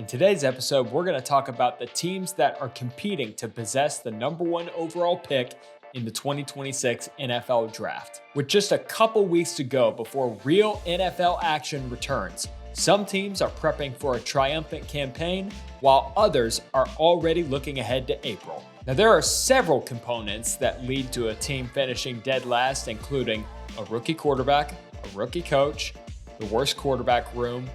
In today's episode, we're going to talk about the teams that are competing to possess the number one overall pick in the 2026 NFL Draft. With just a couple weeks to go before real NFL action returns, some teams are prepping for a triumphant campaign, while others are already looking ahead to April. Now, there are several components that lead to a team finishing dead last, including a rookie quarterback, a rookie coach, the worst quarterback room,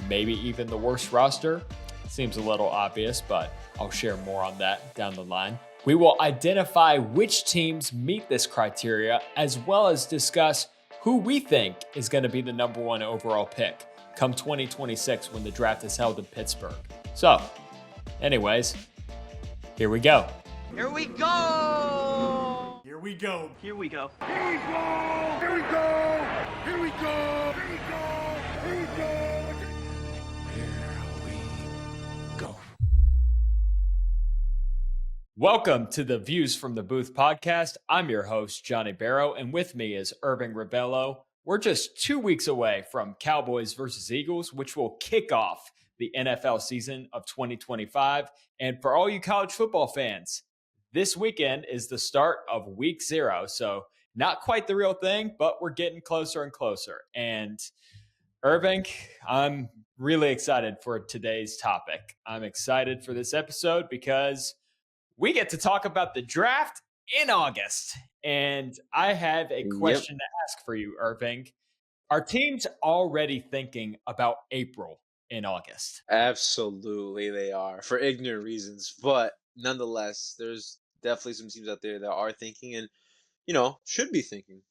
maybe even the worst roster. Seems a little obvious, but I'll share more on that down the line. We will identify which teams meet this criteria, as well as discuss who we think is going to be the number one overall pick come 2026 when the draft is held in Pittsburgh. So, anyways, here we go. Here we go! Here we go. Here we go. Here we go. Here we go. Here we go. Here we go. Here we go. Welcome to the Views from the Booth podcast. I'm your host, Johnny Barrow, and with me is Irving Rebello. We're just 2 weeks away from Cowboys versus Eagles, which will kick off the NFL season of 2025. And for all you college football fans, this weekend is the start of week 0. So not quite the real thing, but we're getting closer and closer. And Irving, I'm really excited for today's topic. I'm excited for this episode because we get to talk about the draft in August. And I have a question to ask for you, Irving. Are teams already thinking about April in August? Absolutely, they are, for ignorant reasons. But nonetheless, there's definitely some teams out there that are thinking and, should be thinking,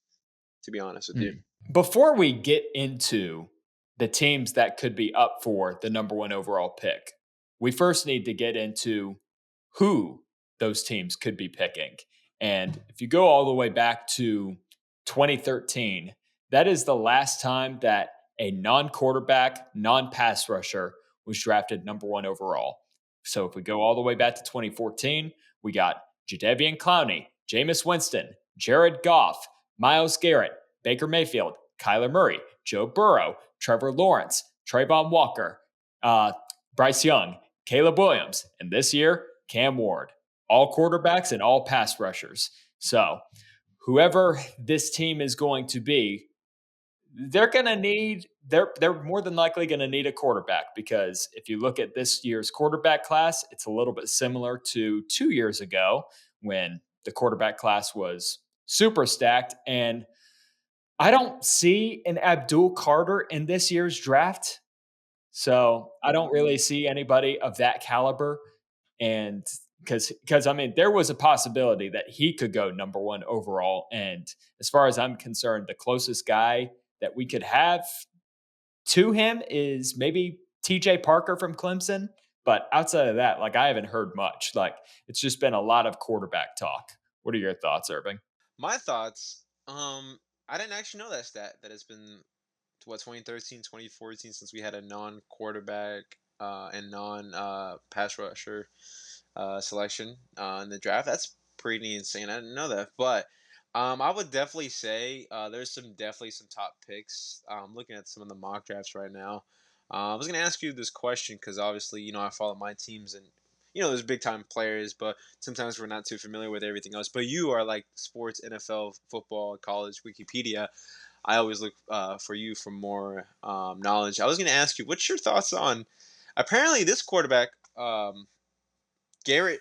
to be honest with you. Before we get into the teams that could be up for the number one overall pick, we first need to get into who those teams could be picking. And if you go all the way back to 2013, that is the last time that a non-quarterback, non-pass rusher was drafted number one overall. So if we go all the way back to 2014, we got Jadeveon Clowney, Jameis Winston, Jared Goff, Myles Garrett, Baker Mayfield, Kyler Murray, Joe Burrow, Trevor Lawrence, Trayvon Walker, Bryce Young, Caleb Williams, and this year, Cam Ward. All quarterbacks and all pass rushers. So whoever this team is going to be, they're more than likely going to need a quarterback, because if you look at this year's quarterback class, it's a little bit similar to 2 years ago when the quarterback class was super stacked. And I don't see an Abdul Carter in this year's draft. So I don't really see anybody of that caliber. And because I mean, there was a possibility that he could go number one overall. And as far as I'm concerned, the closest guy that we could have to him is maybe TJ Parker from Clemson. But outside of that, I haven't heard much. It's just been a lot of quarterback talk. What are your thoughts, Irving? My thoughts, I didn't actually know that stat, that it's been, 2013, 2014 since we had a non-quarterback and non-pass rusher selection in the draft. That's pretty insane. I didn't know that, but I would definitely say there's definitely some top picks. Looking at some of the mock drafts right now, I was gonna ask you this question because obviously I follow my teams and there's big time players, but sometimes we're not too familiar with everything else. But you are like sports, NFL, football, college, Wikipedia. I always look for you for more knowledge. I was gonna ask you, what's your thoughts on apparently this quarterback? Garrett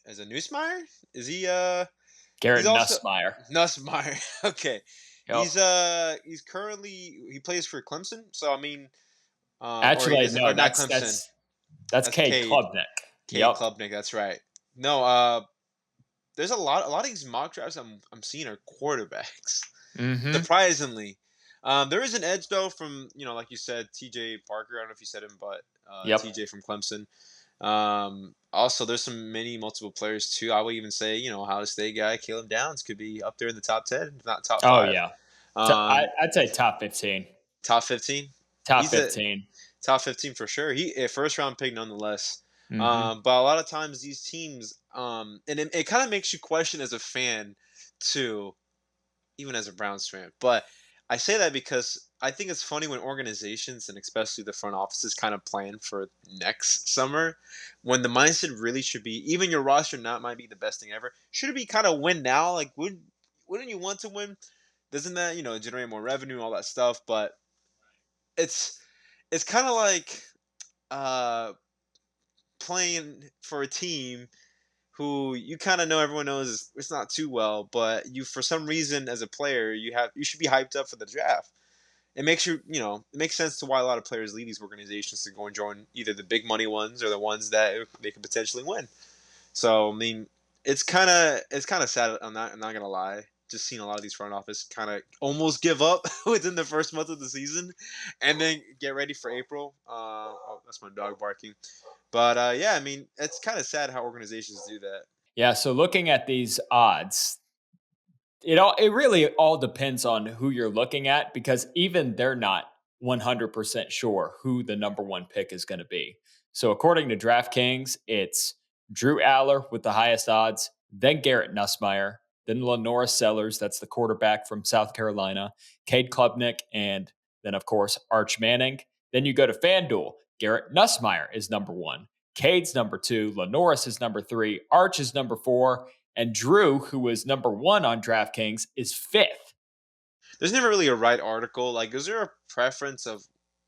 is a Nussmeier? Is he Garrett also, Nussmeier. Nussmeier. Okay. Yep. He's currently he plays for Clemson. So I mean Actually, no, not Clemson. That's Cade Klubnik. Cade Klubnik, that's right. No, there's a lot of these mock drafts I'm seeing are quarterbacks. Mm-hmm. Surprisingly. There is an edge though from, like you said, TJ Parker. I don't know if you said him, but TJ from Clemson. Also, there's multiple players too. I would even say, Ohio State guy Caleb Downs could be up there in the top 10, if not top 5. Oh yeah, I'd say top 15. Top 15. Top 15. Top 15 for sure. He a first round pick nonetheless. Mm-hmm. But a lot of times these teams, and it kind of makes you question as a fan too, even as a Browns fan. But I say that because I think it's funny when organizations and especially the front offices kind of plan for next summer, when the mindset really should be even your roster not might be the best thing ever. Should it be kind of win now? Like, wouldn't you want to win? Doesn't that generate more revenue, all that stuff? But it's it's kind of like uh, playing for a team who you kind of know everyone knows it's not too well, but you for some reason as a player you should be hyped up for the draft. It makes it makes sense to why a lot of players leave these organizations to go and join either the big money ones or the ones that they could potentially win. So I mean, it's kind of sad. I'm not gonna lie. Just seeing a lot of these front office kind of almost give up within the first month of the season, and then get ready for April. Oh, that's my dog barking. But yeah, I mean, it's kind of sad how organizations do that. Yeah, so looking at these odds, it really all depends on who you're looking at because even they're not 100% sure who the number one pick is going to be. So according to DraftKings, it's Drew Aller with the highest odds, then Garrett Nussmeier, then Lenora Sellers, that's the quarterback from South Carolina, Cade Klubnik, and then of course Arch Manning. Then you go to FanDuel. Garrett Nussmeier is number one. Cade's number two. Lenoris is number three. Arch is number four. And Drew, who was number one on DraftKings, is fifth. There's never really a right article. Like, is there a preference of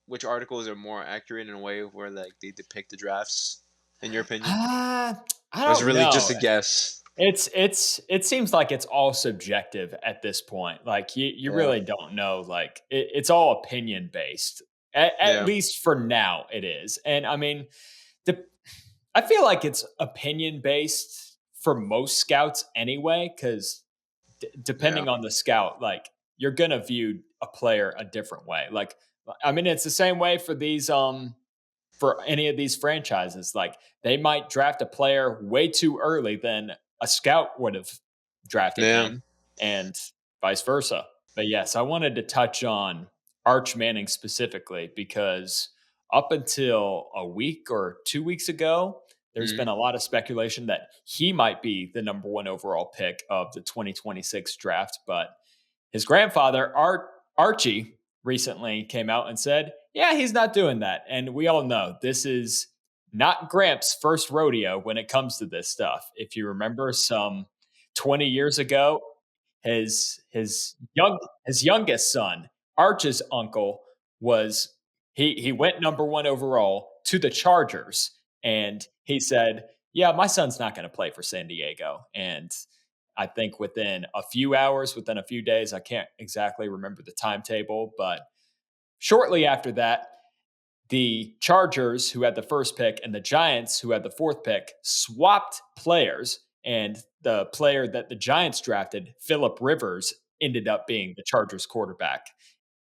which articles are more accurate in a way where like they depict the drafts, in your opinion, I or is it don't really just know. a guess? It seems like it's all subjective at this point. Like you Yeah, really don't know. Like it's all opinion based. At yeah, least for now, it is. And I mean, the I feel like it's opinion based for most scouts anyway, because yeah, depending on the scout, like you're gonna view a player a different way. Like, I mean, it's the same way for these for any of these franchises. Like they might draft a player way too early than a scout would have drafted yeah. him, and vice versa. But yes, I wanted to touch on Arch Manning specifically because up until a week or 2 weeks ago, there's Mhm. been a lot of speculation that he might be the number one overall pick of the 2026 draft. But his grandfather, Archie, recently came out and said, yeah, he's not doing that. And we all know this is not Gramps' first rodeo when it comes to this stuff. If you remember some 20 years ago, his youngest son, Arch's uncle, was he went number one overall to the Chargers, and he said, "Yeah, my son's not going to play for San Diego." And I think within a few hours, within a few days, I can't exactly remember the timetable, but shortly after that, the Chargers, who had the first pick, and the Giants, who had the fourth pick, swapped players. And the player that the Giants drafted, Philip Rivers, ended up being the Chargers quarterback.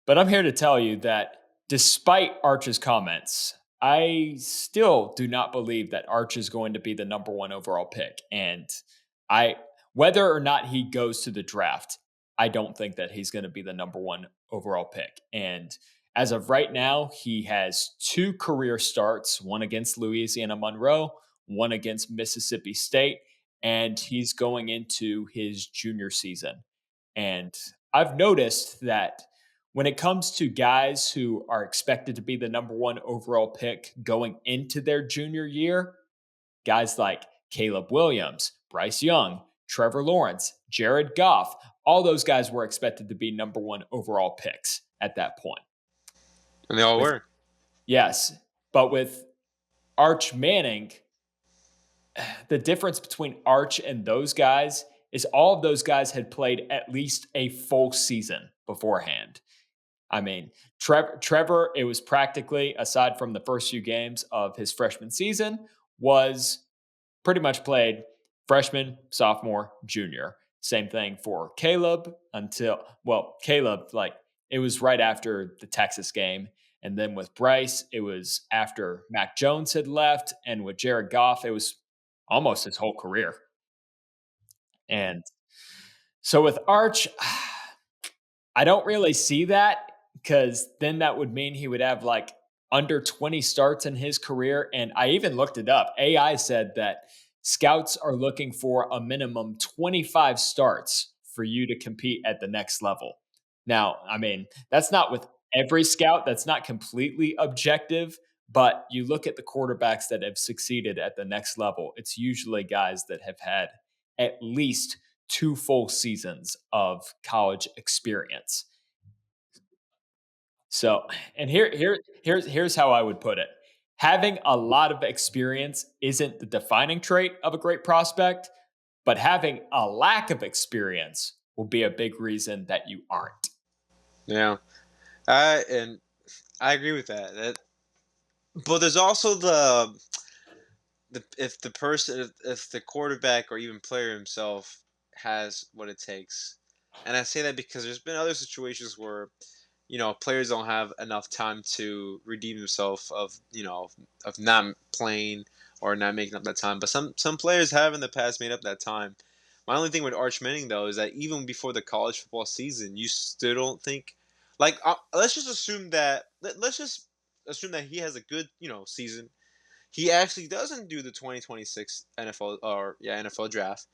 But I'm here to tell you that despite Arch's comments, I still do not believe that Arch is going to be the number one overall pick. And I, whether or not he goes to the draft, I don't think that he's going to be the number one overall pick. And as of right now, he has two career starts, one against Louisiana Monroe, one against Mississippi State, and he's going into his junior season. And I've noticed that when it comes to guys who are expected to be the number one overall pick going into their junior year, guys like Caleb Williams, Bryce Young, Trevor Lawrence, Jared Goff, all those guys were expected to be number one overall picks at that point. And they all With were. Yes, but with Arch Manning, the difference between Arch and those guys is all of those guys had played at least a full season beforehand. I mean, Trevor, it was practically, aside from the first few games of his freshman season, was pretty much played freshman, sophomore, junior. Same thing for Caleb Caleb, like it was right after the Texas game. And then with Bryce, it was after Mac Jones had left. And with Jared Goff, it was almost his whole career. And so with Arch, I don't really see that because then that would mean he would have like under 20 starts in his career. And I even looked it up. AI said that scouts are looking for a minimum 25 starts for you to compete at the next level. Now, I mean, that's not with every scout. That's not completely objective, but you look at the quarterbacks that have succeeded at the next level, it's usually guys that have had at least 2 full seasons of college experience. So, and here's how I would put it. Having a lot of experience isn't the defining trait of a great prospect, but having a lack of experience will be a big reason that you aren't. Yeah, and I agree with that. But there's also the if the person if the quarterback or even player himself has what it takes, and I say that because there's been other situations where players don't have enough time to redeem themselves of not playing or not making up that time. But some players have in the past made up that time. My only thing with Arch Manning though is that even before the college football season, you still don't think like let's just assume that let's just assume that he has a good season. He actually doesn't do the 2026 NFL draft,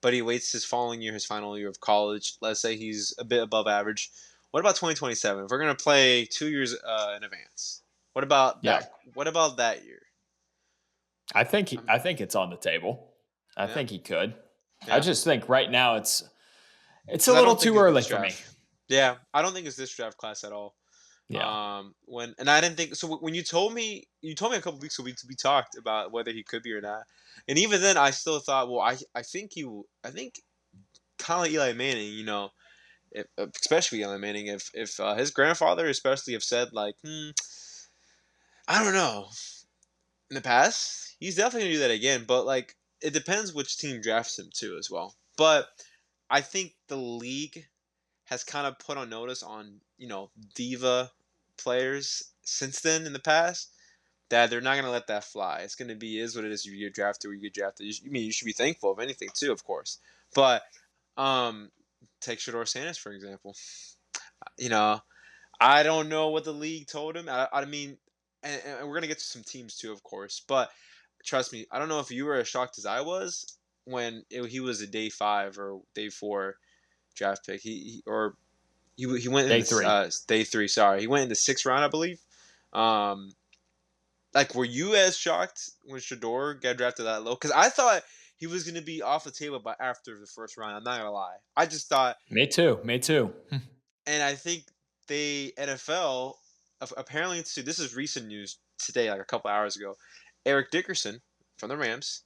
but he waits his following year, his final year of college. Let's say he's a bit above average. What about 2027? If we're gonna play 2 years in advance, what about Yeah. that? What about that year? I think it's on the table. I Yeah, think he could. I yeah. just think right now it's a Because I little don't think too it's early this for me. draft. Yeah, I don't think it's this draft class at all. Yeah. When and I didn't think so. When you told me a couple weeks ago we talked about whether he could be or not, and even then I still thought, well, I think I think kind of like Eli Manning, especially Eli Manning, if his grandfather especially have said like, I don't know, in the past, he's definitely gonna do that again. But like, it depends which team drafts him too as well. But I think the league has kind of put on notice on diva players since then in the past that they're not gonna let that fly. It's gonna be is what it is. You get drafted or you get drafted. You should be thankful of anything too, of course. But um, take Shador Sanders for example. You know, I don't know what the league told him. I mean, and we're gonna get to some teams too, of course. But trust me, I don't know if you were as shocked as I was when he was a day 5 or day 4 draft pick. He went in Day this 3. day 3. Sorry, he went in the 6th round, I believe. Um, like, were you as shocked when Shador got drafted that low? Because I thought he was gonna be off the table, but after the first round, I'm not gonna lie. I just thought, Me too. Me too. and I think the NFL apparently this is recent news today, like a couple hours ago. Eric Dickerson from the Rams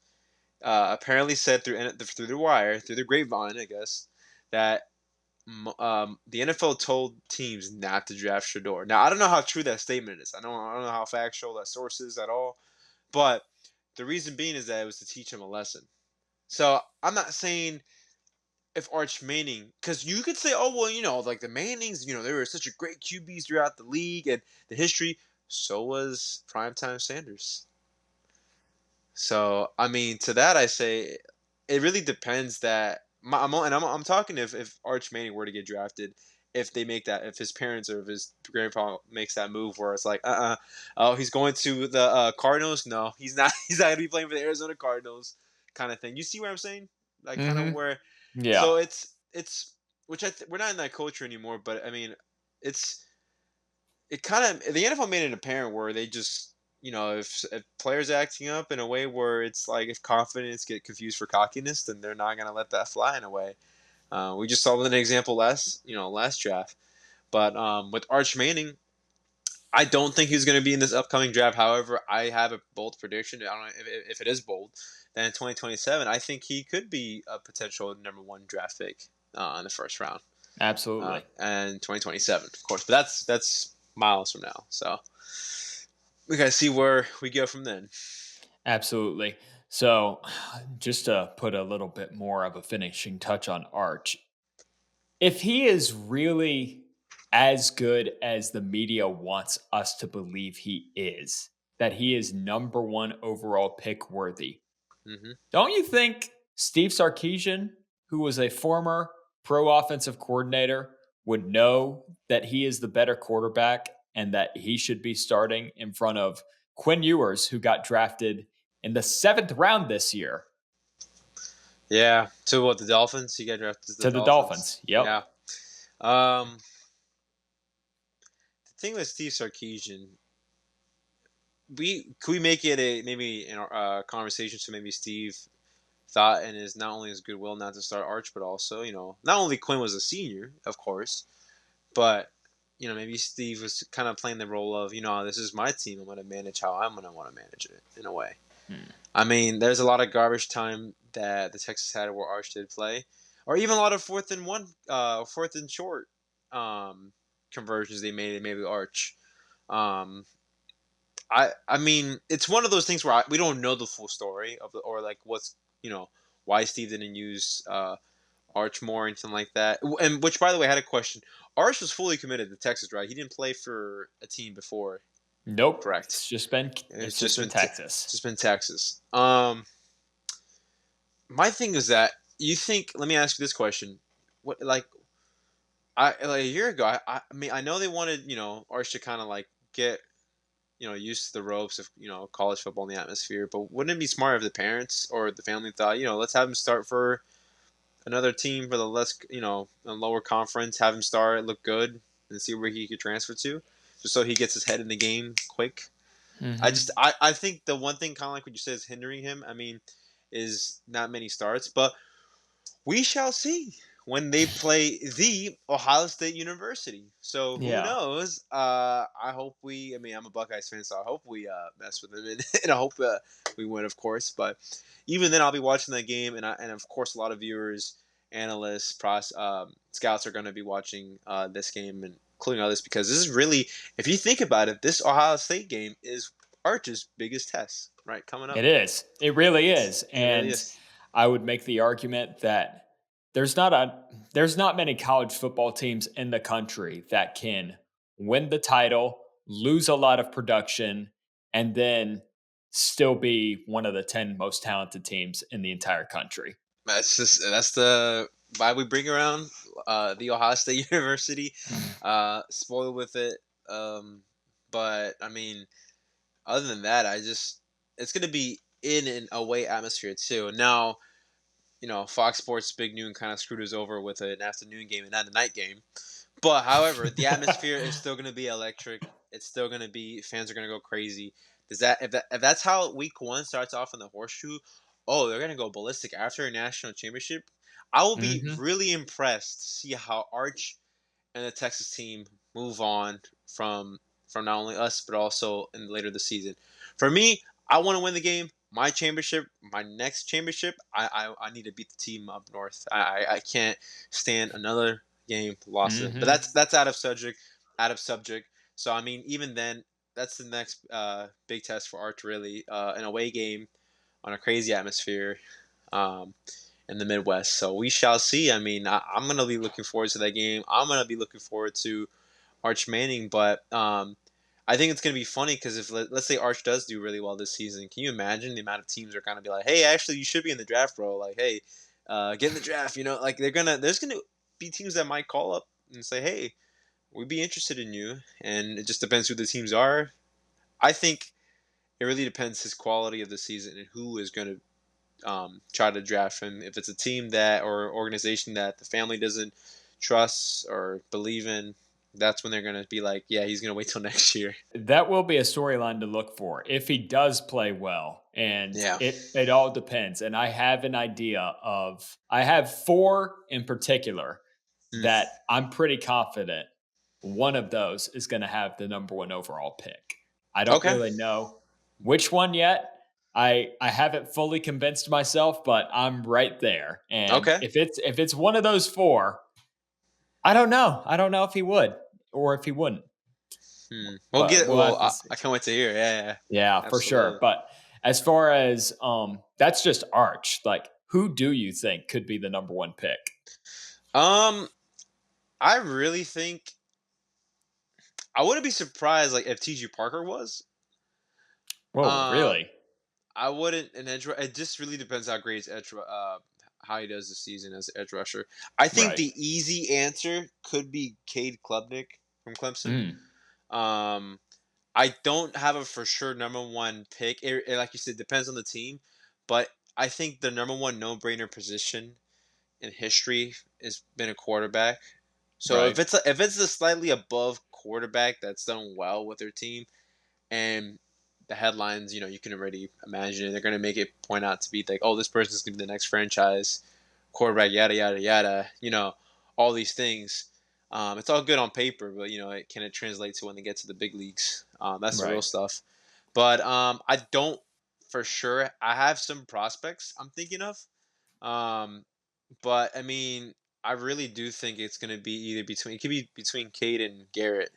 apparently said through the wire, through the grapevine, I guess, that the NFL told teams not to draft Shador. Now I don't know how true that statement is. I don't know how factual that source is at all. But the reason being is that it was to teach him a lesson. So I'm not saying if Arch Manning, because you could say, oh well, like the Mannings, they were such a great QBs throughout the league and the history. So was Primetime Sanders. So I mean, to that I say, it really depends. I'm talking if Arch Manning were to get drafted, if they make that, if his parents or if his grandpa makes that move where it's like, oh, he's going to the Cardinals. No, he's not. He's not gonna be playing for the Arizona Cardinals, kind of thing. You see what I'm saying? Like kind of Hmm. where. Yeah. So it's which we're not in that culture anymore, but I mean, it's it kind of the NFL made it apparent where they just if players are acting up in a way where it's like if confidence get confused for cockiness, then they're not gonna let that fly in a way. We just saw an example last draft, but with Arch Manning, I don't think he's going to be in this upcoming draft. However, I have a bold prediction. I don't know if it is bold. That in 2027, I think he could be a potential number 1 draft pick in the first round. Absolutely. And 2027, of course. But that's miles from now. So we got to see where we go from then. Absolutely. So, just to put a little bit more of a finishing touch on Arch, if he is really as good as the media wants us to believe he is, that he is number 1 overall pick worthy, Mm-hmm. don't you think Steve Sarkisian, who was a former pro offensive coordinator, would know that he is the better quarterback and that he should be starting in front of Quinn Ewers, who got drafted in the 7th round this year Yeah. To what, the Dolphins? He got drafted to the to the Dolphins. Dolphins? Yep. Yeah. Um, thing with Steve Sarkisian, could we make it a maybe in our conversation, so maybe Steve thought and is not only his goodwill not to start Arch, but also, not only Quinn was a senior, of course, but maybe Steve was kind of playing the role of, this is my team. I'm going to manage how I'm going to want to manage it in a way. Hmm. I mean, there's a lot of garbage time that the Texas had where Arch did play, or even a lot of fourth and short conversions they made. Maybe Arch. Um, I mean, it's one of those things where we don't know the full story of or like what's why Steve didn't use Arch more or anything like that. And which, by the way, I had a question. Arch was fully committed to Texas, right? He didn't play for a team before, Nope. correct? It's just been Texas. Just been Texas. My thing is that you think. Let me ask you this question: What I like a year ago? I mean, I know they wanted Arch to kind of like get used to the ropes of college football in the atmosphere, but wouldn't it be smart if the parents or the family thought let's have him start for another team for the less a lower conference, have him start, look good, and see where he could transfer to, just so he gets his head in the game quick. Mm-hmm. I think the one thing, kind of like what you said, is hindering him. I mean, is not many starts, but we shall see when they play the Ohio State University. So who Yeah. knows? I hope we. I mean, I'm a Buckeyes fan, so I hope we mess with them, and I hope we win, of course. But even then, I'll be watching that game, and of course, a lot of viewers, analysts, scouts are going to be watching this game, and including others, because this is really, if you think about it, this Ohio State game is Arch's biggest test, right? Coming up, It is. It really is. it really And is. I would make the argument that there's not a there's not many college football teams in the country that can win the title, lose a lot of production, and then still be one of the 10 most talented teams in the entire country. That's the why we bring around the Ohio State University. Spoiled with it, um, but I mean, other than that, it's gonna be in an away atmosphere too. Now, Fox Sports Big Noon kind of screwed us over with an afternoon game and not a night game. But however, the atmosphere is still going to be electric. It's still going to be fans are going to go crazy. If that's how week one starts off in the horseshoe? Oh, they're going to go ballistic after a national championship. I will be Hmm. really impressed to see how Arch and the Texas team move on from not only us but also in later the season. For me, I want to win the game. My championship, my next championship, I need to beat the team up north. I can't stand another game lost to them. But Hmm. that's out of subject. Out of subject. So I mean, even then, that's the next big test for Arch. Really, an away game on a crazy atmosphere. Um, in the Midwest. So we shall see. I mean, I'm going to be looking forward to that game. I'm going to be looking forward to Arch Manning, but I think it's going to be funny because if let's say Arch does do really well this season, can you imagine the amount of teams are going to be like, "Hey, actually, you should be in the draft, bro." Like, "Hey, get in the draft." Like there's going to be teams that might call up and say, "Hey, we'd be interested in you," and it just depends who the teams are. I think it really depends his quality of the season and who is going to try to draft him. If it's a team that or organization that the family doesn't trust or believe in, that's when they're gonna be like, yeah, he's gonna wait till next year. That will be a storyline to look for if he does play well. And Yeah. it all depends. And I have four in particular Mm. that I'm pretty confident one of those is going to have the number one overall pick. I don't Okay. really know which one yet. I haven't fully convinced myself, but I'm right there. And Okay. if it's one of those four, I don't know. I don't know if he would or if he wouldn't, We'll but get. we'll have Well, to see. I can't wait to hear. Yeah. Yeah. Yeah, for sure. Absolutely. But as far as that's just Arch. Like, who do you think could be the number one pick? Um, I really think I wouldn't be surprised like if T.J. Parker was. Whoa, Um, really? I wouldn't an edge. It just really depends how great his how he does this season as edge rusher. I think Right. the easy answer could be Cade Klubnik from Clemson. Mm, Um, I don't have a for sure number one pick. Like you said, depends on the team, but I think the number one no brainer position in history has been a quarterback. So right. if it's a slightly above quarterback that's done well with their team, and the headlines, you can already imagine it. They're going to make it point out to be like, oh, this person's going to be the next franchise quarterback, yada, yada, yada, all these things. It's all good on paper, but, can it translate to when they get to the big leagues? That's the real Right. stuff. But I don't for sure. I have some prospects I'm thinking of. Um, but, I mean, I really do think it's going to be it could be between Cade and Garrett.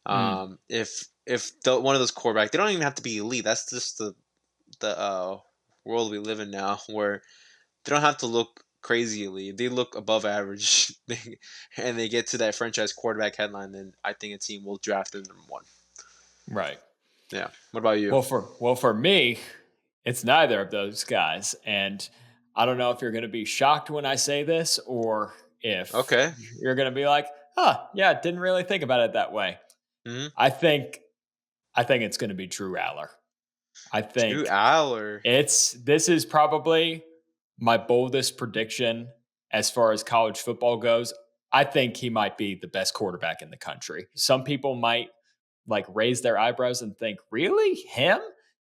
Mm, If one of those quarterbacks, they don't even have to be elite. That's just the world we live in now, where they don't have to look crazy elite. If they look above average, and they get to that franchise quarterback headline, then I think a team will draft them number one. right. Yeah. What about you? Well, for me, it's neither of those guys, and I don't know if you're going to be shocked when I say this, or if Okay. you're going to be like, "Huh, yeah, didn't really think about it that way." Hmm. I think I think it's going to be Drew Aller. I Drew think Aller. this is probably my boldest prediction as far as college football goes. I think he might be the best quarterback in the country. Some people might like raise their eyebrows and think, "Really? Him?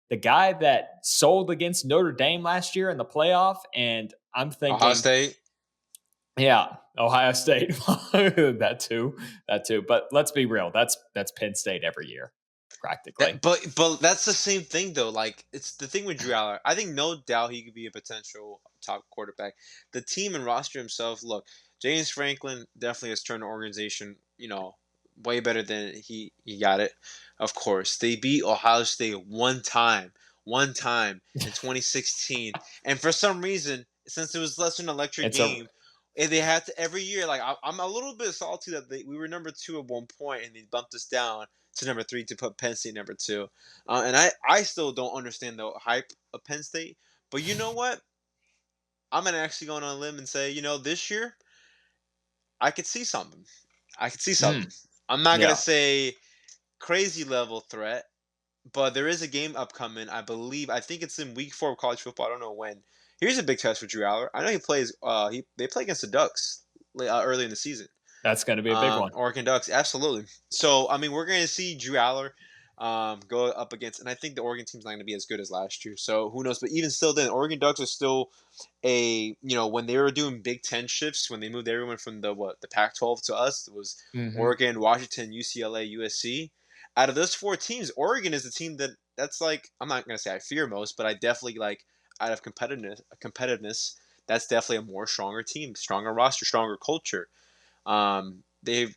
The guy that sold against Notre Dame last year in the playoff?" And I'm Ohio thinking, State. yeah, Ohio State. that too. That too. But let's be real. That's Penn State every year, practically. But that's the same thing though. Like it's the thing with Drew Aller. I think no doubt he could be a potential top quarterback. The team and roster himself. Look, James Franklin definitely has turned the organization. Way better than he got it. Of course, they beat Ohio State one time in 2016, and for some reason, since it was less an electric It's a game. And they had to every year. Like I'm a little bit salty that we were number two at one point, and they bumped us down to number three to put Penn State number two. And I still don't understand the hype of Penn State. But you know what? I'm gonna actually go on a limb and say, this year I could see something. I could see mm, something. I'm not gonna yeah. say crazy level threat, but there is a game upcoming. I believe. I think it's in week 4 of college football. I don't know when. Here's a big test for Drew Aller. I know he plays. They play against the Ducks early in the season. That's going to be a big one. Oregon Ducks, absolutely. So, I mean, we're going to see Drew Aller go up against, and I think the Oregon team's not going to be as good as last year. So, who knows? But even still, then Oregon Ducks are still when they were doing Big Ten shifts, when they moved everyone from the Pac-12 to us, it was Hmm. Oregon, Washington, UCLA, USC. Out of those 4 teams, Oregon is the team that's like I'm not going to say I fear most, but I definitely like out of competitiveness. That's definitely a more stronger team, stronger roster, stronger culture. They've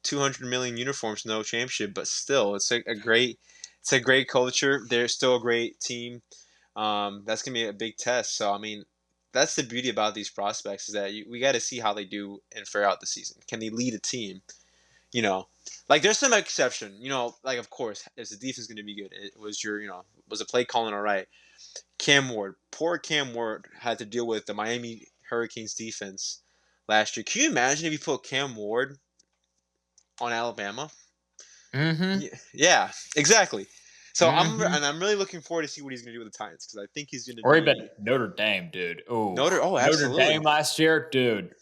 200 million uniforms, no championship, but still, it's a great culture. They're still a great team. That's gonna be a big test. So I mean, that's the beauty about these prospects is that we got to see how they do and fare out the season. Can they lead a team? You know, like there's some exception. Like of course, is the defense going to be good? It was was the play calling all right? Cam Ward, poor Cam Ward had to deal with the Miami Hurricanes defense last year. Can you imagine if you put Cam Ward on Alabama? Hmm. Yeah, exactly. So Hmm. I'm really looking forward to see what he's going to do with the Titans because I think he's going to Or even be Notre Dame, dude. Ooh, Notre. Oh, Notre absolutely. Dame last year, dude.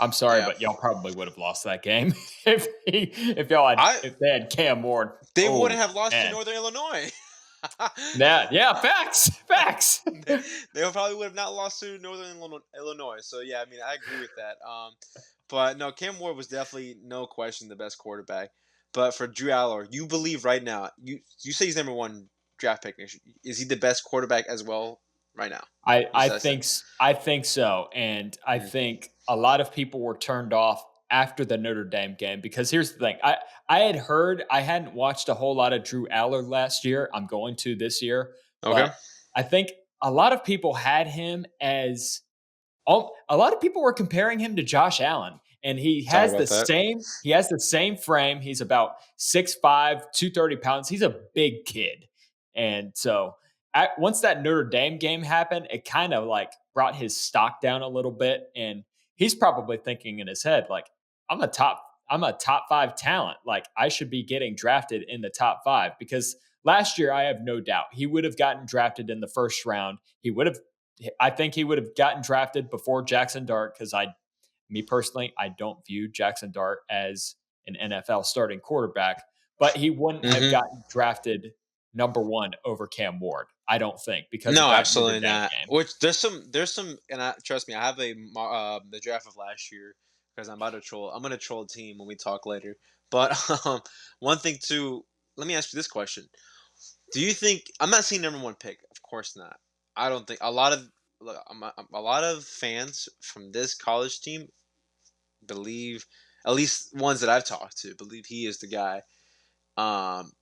I'm sorry, Yeah, but y'all probably would have lost that game I if they had Cam Ward. they wouldn't Oh have lost to man, Northern Illinois. yeah, facts, facts. They probably would have not lost to Northern Illinois. So yeah, I mean I agree with that. But no, Cam Ward was definitely no question the best quarterback. But for Drew Aller, you believe right now you say he's number one draft pick next year. Is he the best quarterback as well right now? I Just I that think sense. I think so, and I Mm. think a lot of people were turned off after the Notre Dame game because here's the thing: I had heard I hadn't watched a whole lot of Drew Aller last year. I'm going to this year, Okay. but I think a lot of people had him as a lot of people were comparing him to Josh Allen, and Sorry about that. he has the same frame. He's about 6'5", 230 pounds. He's a big kid, and so once that Notre Dame game happened, it kind of like brought his stock down a little bit, and he's probably thinking in his head like, I'm a top 5 talent. Like I should be getting drafted in the top 5 because last year I have no doubt he would have gotten drafted in the first round. I think he would have gotten drafted before Jackson Dart because me personally, I don't view Jackson Dart as an NFL starting quarterback, but he wouldn't have Hmm. gotten drafted number one over Cam Ward, I don't think, because of No, that Notre absolutely Dame not. game. Which there's some, and trust me, I have the draft of last year because I'm about to troll. I'm gonna troll a team when we talk later. But one thing too, let me ask you this question: do you think I'm not saying number one pick? Of course not. I don't think a lot of look, a lot of fans from this college team believe, at least ones that I've talked to, believe he is the guy. Um,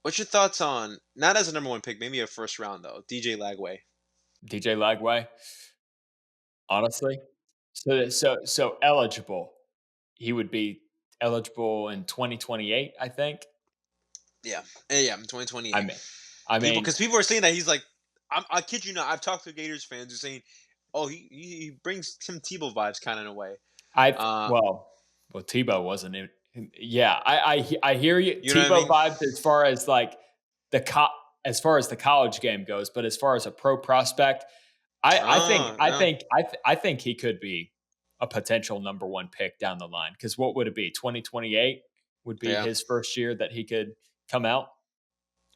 what's your thoughts on not as a number one pick, maybe a first round though, DJ Lagway? DJ Lagway, honestly. So eligible. He would be eligible in 2028, I think. Yeah, yeah, in I 2028. mean, I People, mean, because people are saying that he's like, I kid you not. I've talked to Gators fans who are saying, oh, he brings Tim Tebow vibes kind of in a way. I Uh, well, Tebow wasn't it. Yeah, I hear you. you know what I Tebow mean? vibes as far as like as far as the college game goes, but as far as a pro prospect, Oh, no, I think he could be a potential number one pick down the line. Because what would it be? 2028 would be yeah, his first year that he could come out.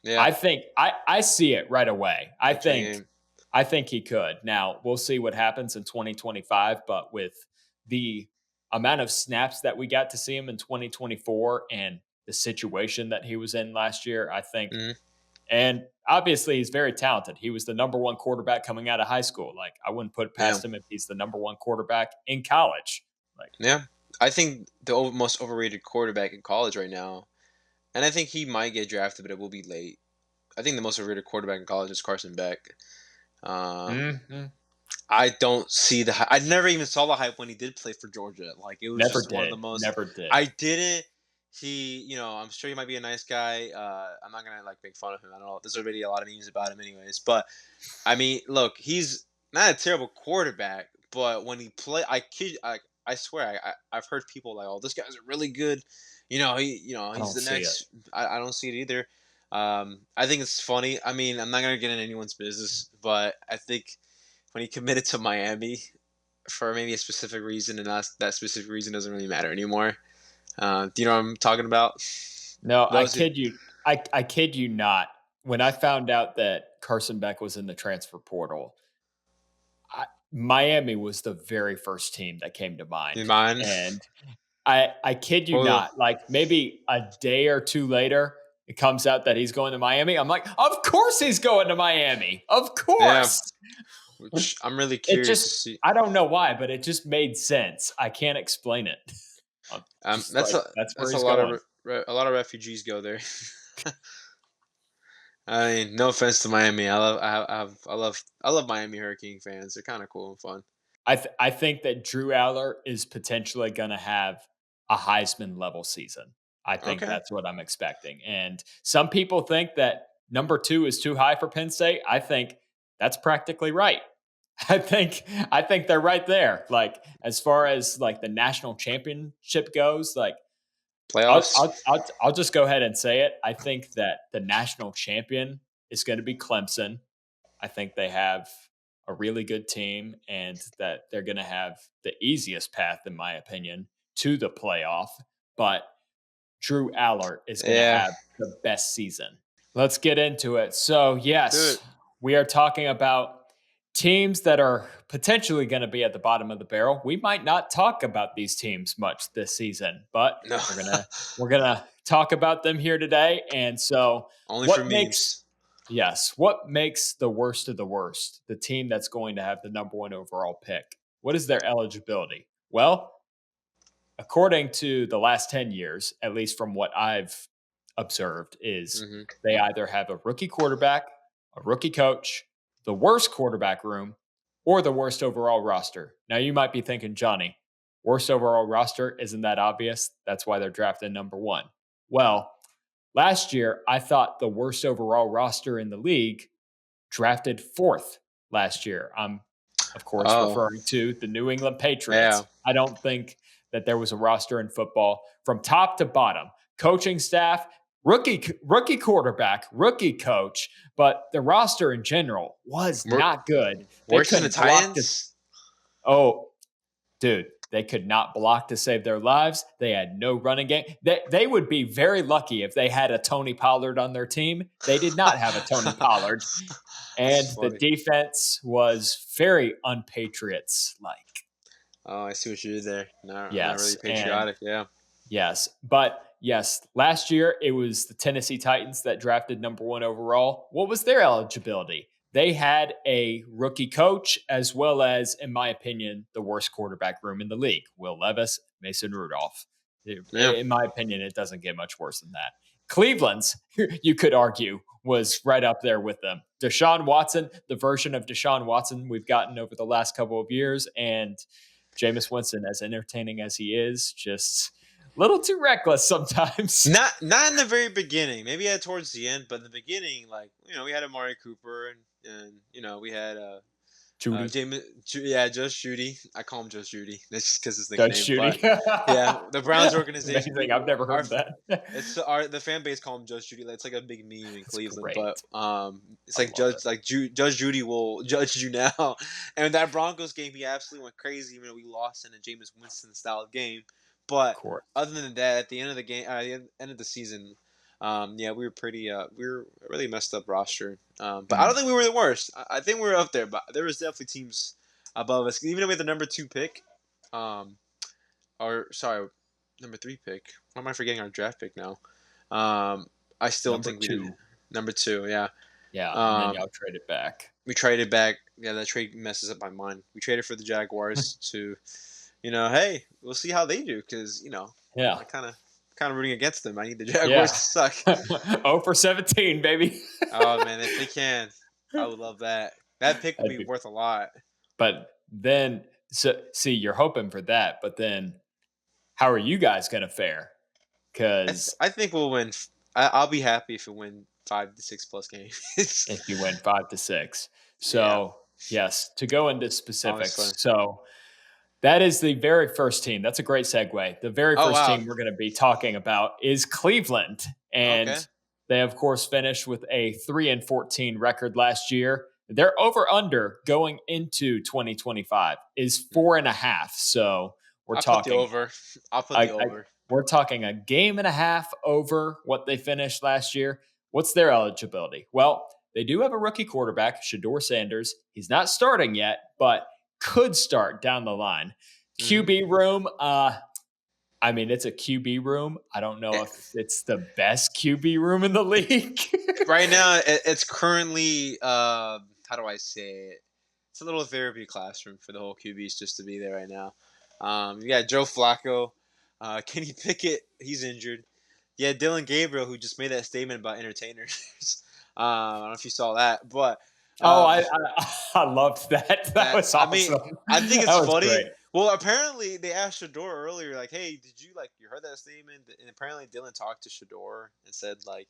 yeah, I think I see it right away. 2028. I think he could. Now, we'll see what happens in 2025, but with the amount of snaps that we got to see him in 2024 and the situation that he was in last year, I think, Hmm. and obviously he's very talented. He was the number one quarterback coming out of high school. Like, I wouldn't put it Yeah, past him if he's the number one quarterback in college. Like, yeah. I think the most overrated quarterback in college right now, and I think he might get drafted, but it will be late. I think the most overrated quarterback in college is Carson Beck. Um, mhm. I don't see the. I never even saw the hype when he did play for Georgia. Like it was Never just one of the did. most. Never did. I didn't. He, I'm sure he might be a nice guy. I'm not gonna like make fun of him. I don't know. There's already a lot of memes about him, anyways. But I mean, look, he's not a terrible quarterback, but when he play, I swear, I've heard people like, oh, this guy's a really good. I He's don't the see it. next. I don't see it either. I think it's funny. I mean, I'm not gonna get in anyone's business, but I think when he committed to Miami for maybe a specific reason, and that specific reason doesn't really matter anymore. Do you know what I'm talking about? No, I Those, kid you. I kid you not. When I found out that Carson Beck was in the transfer portal, Miami was the very first team that came to in mind. mine. And I kid you Well, not, like maybe a day or two later, it comes out that he's going to Miami. I'm like, of course he's going to Miami. Of yeah, course. which I'm really It curious to just, see. I don't know why, but it just made sense. I can't explain it. I'm just That's like, a that's where that's a he's lot of going. a lot of refugees go there. I mean, no offense to Miami. I love Miami Hurricane fans. They're kind of cool and fun. I think that Drew Aller is potentially going to have a Heisman level season. I think Okay, that's what I'm expecting. And some people think that number 2 is too high for Penn State. I think that's practically right. I think they're right there. Like, as far as like the national championship goes, like playoffs. I'll just go ahead and say it. I think that the national champion is going to be Clemson. I think they have a really good team and that they're going to have the easiest path, in my opinion, to the playoff. But Drew Aller is going to Yeah, have the best season. Let's get into it. So, do yes, it. we are talking about teams that are potentially going to be at the bottom of the barrel. We might not talk about these teams much this season, but No, we're going to talk about them here today. And so, only for what makes memes. Yes. What makes the worst of the worst the team that's going to have the number one overall pick? What is their eligibility? Well, according to the last 10 years, at least from what I've observed, is Hmm. they either have a rookie quarterback, a rookie coach, the worst quarterback room, or the worst overall roster. Now, you might be thinking, Johnny, worst overall roster, isn't that obvious? That's why they're drafted number one. Well, last year, I thought the worst overall roster in the league drafted fourth last year. I'm, of course, Oh, referring to the New England yeah. Patriots. I don't think that there was a roster in football from top to bottom, coaching staff, rookie quarterback, rookie coach, but the roster in general was Wor- not good. They Worse than the couldn't block this. Titans. Oh, dude, They could not block to save their lives. They had no running game. They would be very lucky if they had a Tony Pollard on their team. They did not have a Tony Pollard. And That's the funny. defense was very unpatriots like. Oh, I see what you did there. Not really Yes. And patriotic. Yeah. yes. But yes, last year it was the Tennessee Titans that drafted number 1 overall. What was their eligibility? They had a rookie coach, as well as, in my opinion, the worst quarterback room in the league. Will Levis, Mason Rudolph. Yeah. In my opinion, it doesn't get much worse than that. Cleveland's, you could argue, was right up there with them. Deshaun Watson, the version of Deshaun Watson we've gotten over the last couple of years, and Jameis Winston, as entertaining as he is, just a little too reckless sometimes. Not in the very beginning. Maybe towards the end, but in the beginning, like we had Amari Cooper and we had Judy. James, yeah, Just Judy. I call him Just Judy. That's just because his Does nickname. Judy. But yeah, the Browns organization. Amazing. I've never heard of that. It's the fan base call him Judge Judy. It's like a big meme in That's Cleveland. great. But it's I like love it. Judge Judy will judge you now. And that Broncos game, he absolutely went crazy. Even though we lost in a Jameis Winston style game, Of but course. other than that, at the end of the game, end of the season, yeah, we were pretty. We were a really messed up roster. But I don't think we were the worst. I think we were up there. But there was definitely teams above us. Even with the number 2 pick, or sorry, number 3 pick. Why am I forgetting our draft pick now? I still Number think we 2. did number 2. Yeah. Yeah, and then y'all traded back. We traded back. Yeah, that trade messes up my mind. We traded for the Jaguars to, hey, we'll see how they do because Yeah. I kind of rooting against them. I need the Jaguars to suck. 0 for 17, baby. Oh man, if they can, I would love that. That pick would be worth a lot. But then, see, you're hoping for that, but then how are you guys going to fare? Because I think we'll win. I'll be happy if we win 5 to 6 plus games. if you win 5 to 6. So, yes, to go into specifics. Honestly. So, that is the very first team. That's a great segue. The very Oh first wow. team we're going to be talking about is Cleveland. And Okay. they, of course, finished with a 3-14 record last year. Their over under going into 2025 is 4.5. So we're I'll talking put the over. I'll put the over. we're talking a game and a half over what they finished last year. What's their eligibility? Well, they do have a rookie quarterback, Shador Sanders. He's not starting yet, but could start down the line. QB room, I mean, it's a QB room. I don't know if it's the best QB room in the league. Right now, it's currently, how do I say it? It's a little therapy classroom for the whole QBs just to be there right now. You got Joe Flacco, Kenny Pickett, he's injured. Yeah, Dylan Gabriel, who just made that statement about entertainers. I don't know if you saw that, but I loved that. That was awesome. I mean, I think it's funny. Great. Well, apparently they asked Shador earlier, like, "Hey, did you you heard that statement?" And apparently Dylan talked to Shador and said, like,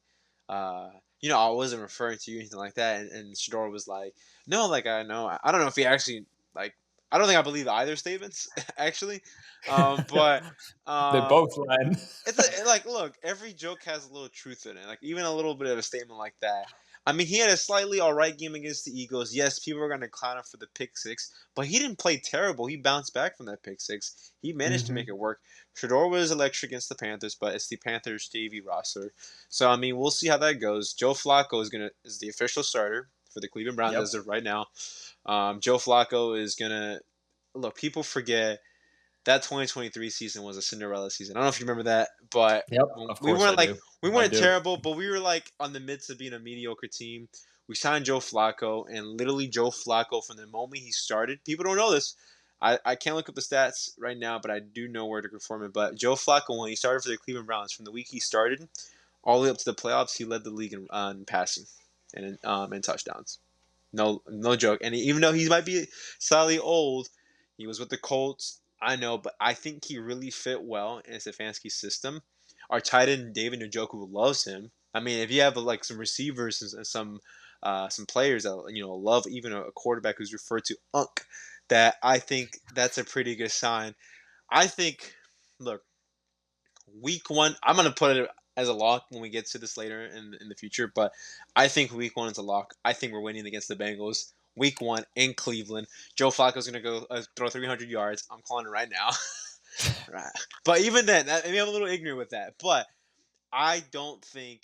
I wasn't referring to you, anything like that. And Shador was like, "No, like I know. I don't know if he actually like. I don't think I believe either statements actually, but they both line. it's look, every joke has a little truth in it. Like even a little bit of a statement like that. I mean, he had a slightly all right game against the Eagles. Yes, people are going to clown him for the pick six, but he didn't play terrible. He bounced back from that pick six. He managed to make it work. Shador was electric against the Panthers, but it's the Panthers JV roster. So I mean, we'll see how that goes. Joe Flacco is the official starter for the Cleveland Browns as of right now. Joe Flacco is gonna look. People forget that 2023 season was a Cinderella season. I don't know if you remember that, but we weren't terrible, but we were like on the midst of being a mediocre team. We signed Joe Flacco, and literally Joe Flacco from the moment he started. People don't know this. I can't look up the stats right now, but I do know where to confirm it. But Joe Flacco, when he started for the Cleveland Browns, from the week he started all the way up to the playoffs, he led the league in passing and in touchdowns. No joke. And even though he might be slightly old, he was with the Colts. I know, but I think he really fit well in Stefanski's system. Our tight end David Njoku loves him. I mean, if you have some receivers and some players that love even a quarterback who's referred to Unk, that I think that's a pretty good sign. I think, look, week 1, I'm gonna put it as a lock when we get to this later in the future, but I think week 1 is a lock. I think we're winning against the Bengals. Week 1 in Cleveland. Joe Flacco's going to go throw 300 yards. I'm calling it right now. Right. But even then, maybe I'm a little ignorant with that. But I don't think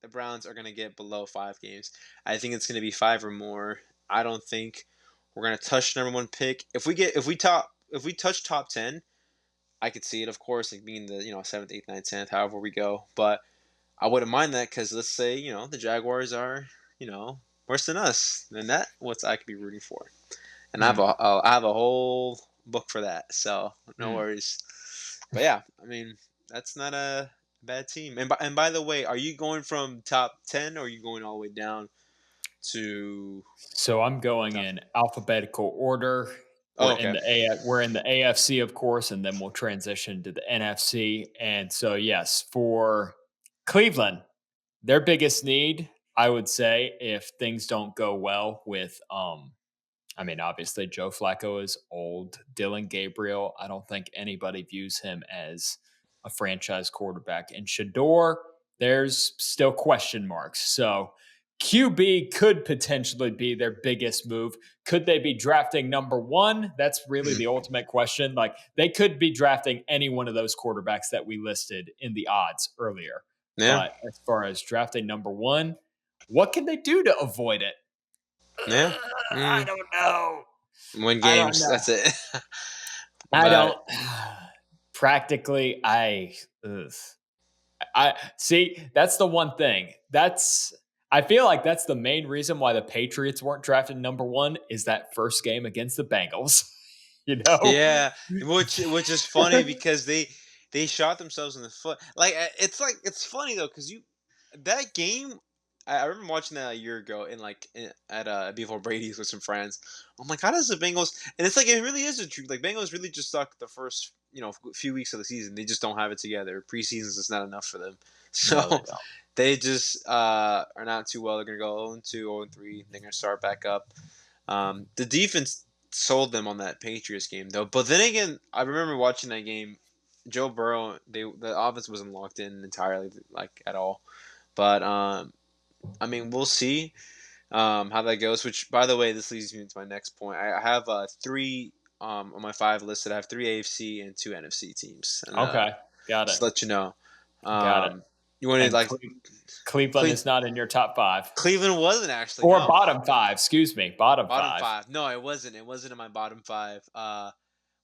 the Browns are going to get below 5 games. I think it's going to be 5 or more. I don't think we're going to touch number 1 pick. If we touch top 10, I could see it, of course, like being the 7th, 8th, 9th, 10th, however we go. But I wouldn't mind that because let's say the Jaguars are worse than us, then that what I could be rooting for. And Mm, I have a whole book for that, so no mm. worries. But yeah, I mean that's not a bad team. And by the way, are you going from top 10 or are you going all the way down to So I'm going top? in alphabetical order. Oh, okay. We're in the AFC, of course, and then we'll transition to the NFC. And so, yes, for Cleveland, their biggest need, I would say, if things don't go well with I mean, obviously, Joe Flacco is old. Dylan Gabriel, I don't think anybody views him as a franchise quarterback. And Shador, there's still question marks. So QB could potentially be their biggest move. Could they be drafting number 1? That's really the ultimate question. Like, they could be drafting any one of those quarterbacks that we listed in the odds earlier. Yeah, But as far as drafting number 1, what can they do to avoid it? yeah. I Mm, don't know. win I don't games. know. That's it. I But don't practically ugh. I see that's the one thing. I feel like that's the main reason why the Patriots weren't drafted number 1 is that first game against the Bengals, you know? yeah, which is funny because they shot themselves in the foot. Like it's funny though because you that game. I remember watching that a year ago at before Brady's with some friends. I'm like, how does the Bengals? And it's like it really is the truth. Like Bengals really just suck the first few weeks of the season. They just don't have it together. Preseason's just not enough for them. No, they So don't. they just are not too well. They're gonna go 0-2, 0-3. They're gonna start back up. The defense sold them on that Patriots game though. But then again, I remember watching that game. Joe Burrow, the offense wasn't locked in entirely like at all. But I mean, we'll see how that goes. Which, by the way, this leads me to my next point. I have 3 on my 5 listed. I have 3 AFC and 2 NFC teams, and Okay. Got it. just to let you know. Got it. Um, you want to And like Cleveland Cle- is not in your top 5 Cleveland wasn't actually or no. bottom 5, excuse me, bottom Bottom 5. 5. No, it wasn't. It wasn't in my bottom 5.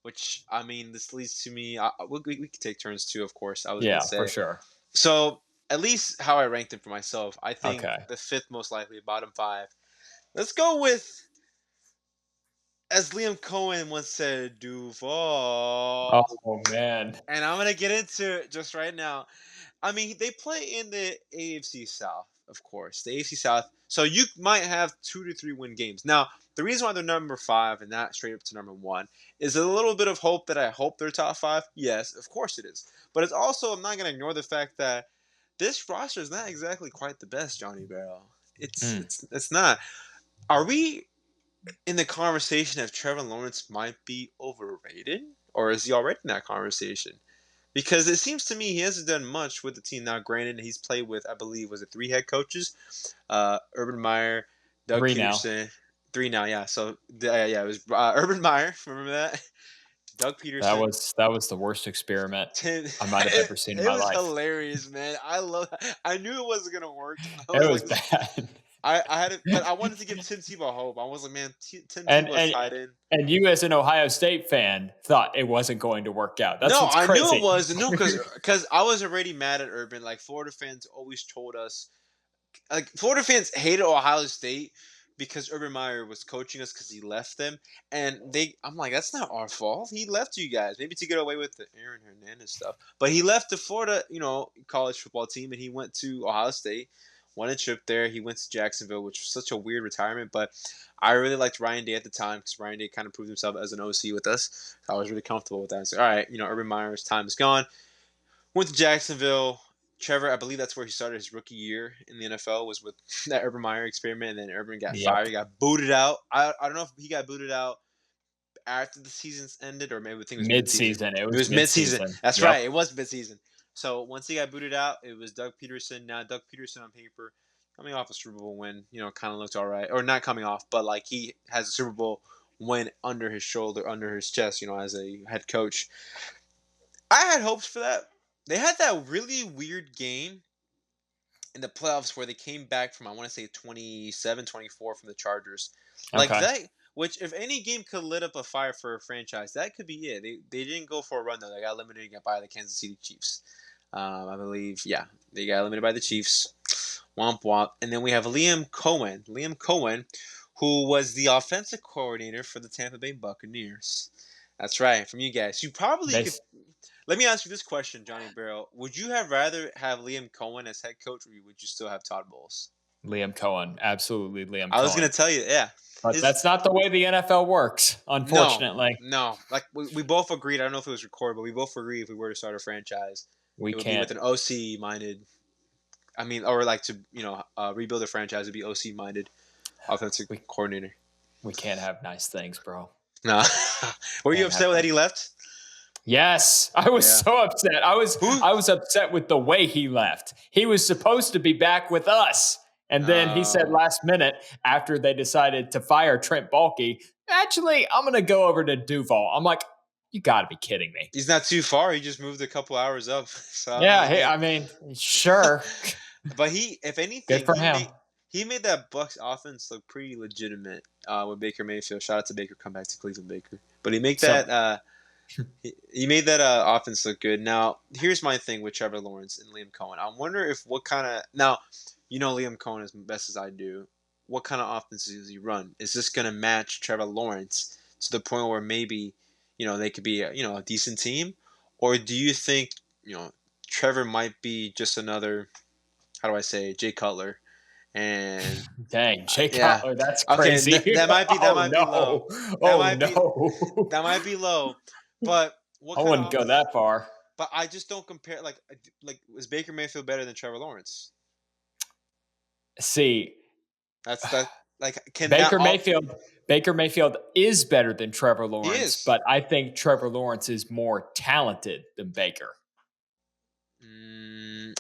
Which I mean, this leads to me. We could take turns too, of course. I was gonna Yeah, for say. sure. So at least how I ranked it for myself, I think Okay. the 5th most likely, bottom 5. Let's go with, as Liam Cohen once said, Duval. Oh man. And I'm gonna get into it just right now. I mean, they play in the AFC South, of course. The AFC South. So you might have 2 to 3 win games. Now, the reason why they're number 5 and not straight up to number 1 is a little bit of hope that I hope they're top 5. Yes, of course it is. But it's also, I'm not going to ignore the fact that this roster is not exactly quite the best, Johnny Barrow. It's, Mm. it's, it's not. Are we in the conversation if Trevor Lawrence might be overrated? Or is he already in that conversation? Because it seems to me he hasn't done much with the team. Now, granted, he's played with, I believe, was it 3 head coaches? Urban Meyer, Doug 3 now. Peterson. 3 now, yeah. So, yeah, it was Urban Meyer. Remember that? Doug That Peterson. was that was the worst experiment Tim, I might have it, ever seen in it my was life. hilarious, man. I knew it wasn't going to work. I It was was like, bad. I had it, but I wanted to give Tim Tebow hope. I was like, man, Tim And Tebow and tied in. and you as an Ohio State fan thought it wasn't going to work out. That's No, what's I knew it crazy. was. No, because I was already mad at Urban. Like, Florida fans always told us, like Florida fans hated Ohio State because Urban Meyer was coaching us because he left them, and I'm like, that's not our fault. He left you guys maybe to get away with the Aaron Hernandez stuff, but he left the Florida, college football team, and he went to Ohio State. Won a trip there. He went to Jacksonville, which was such a weird retirement, but I really liked Ryan Day at the time because Ryan Day kind of proved himself as an OC with us. So I was really comfortable with that. So, all right, Urban Meyer's time is gone. Went to Jacksonville. Trevor, I believe that's where he started his rookie year in the NFL, was with that Urban Meyer experiment, and then Urban got fired. Yep. He got booted out. I don't know if he got booted out after the season's ended or maybe I think it was mid-season. Mid-season. It It was was mid-season. mid-season. That's right. Yep. It was mid-season. So once he got booted out, it was Doug Peterson. Now Doug Peterson on paper coming off a Super Bowl win, kind of looked all right, or not coming off, but like he has a Super Bowl win under his shoulder, under his chest, as a head coach. I had hopes for that. They had that really weird game in the playoffs where they came back from, I want to say 27-24 from the Chargers. Like Okay. that, which if any game could lit up a fire for a franchise, that could be it. They didn't go for a run, though. They got eliminated by the Kansas City Chiefs. I believe, yeah, they got eliminated by the Chiefs. Womp womp. And then we have Liam Cohen. Liam Cohen, who was the offensive coordinator for the Tampa Bay Buccaneers. That's right, from you guys. You probably They could. Let me ask you this question, Johnny Barrel. Would you have rather have Liam Cohen as head coach, or would you still have Todd Bowles? Liam Cohen, absolutely Liam I was gonna Cohen. tell you, yeah. But His that's not the way the NFL works, no, unfortunately. no. Like we both agreed. I don't know if it was recorded, but we both agreed if we were to start a franchise, We it would be with can't. an OC minded. I mean, or like to rebuild a franchise, would be OC minded offensive coordinator. We can't have nice things, bro. No, were you Can't upset have that he left? Yes, I was Yeah. so upset. Who? I was upset with the way he left. He was supposed to be back with us. And then he said last minute, after they decided to fire Trent Baalke, actually, I'm going to go over to Duval. I'm like, you got to be kidding me. He's not too far. He just moved a couple hours up. So Yeah, hey, I mean, sure. but if Good anything, for him. he made that Bucks offense look pretty legitimate with Baker Mayfield. Shout out to Baker, come back to Cleveland, Baker. But he made that he made that offense look good. Now, here's my thing with Trevor Lawrence and Liam Cohen. I wonder if what kind of now, Liam Cohen as best as I do. What kind of offense does he run? Is this going to match Trevor Lawrence to the point where maybe they could be a decent team, or do you think Trevor might be just another, how do I say, Jay Cutler? And Dang, Jay yeah, Cutler, that's okay, crazy. that might be Oh, low. no. Oh, no. That might be low. But what I kind of wouldn't go offense? that far. But I just don't compare. Like is Baker Mayfield better than Trevor Lawrence? See, That's that. Like can that Baker all? Mayfield Baker Mayfield is better than Trevor He Lawrence, is. but I think Trevor Lawrence is more talented than Baker.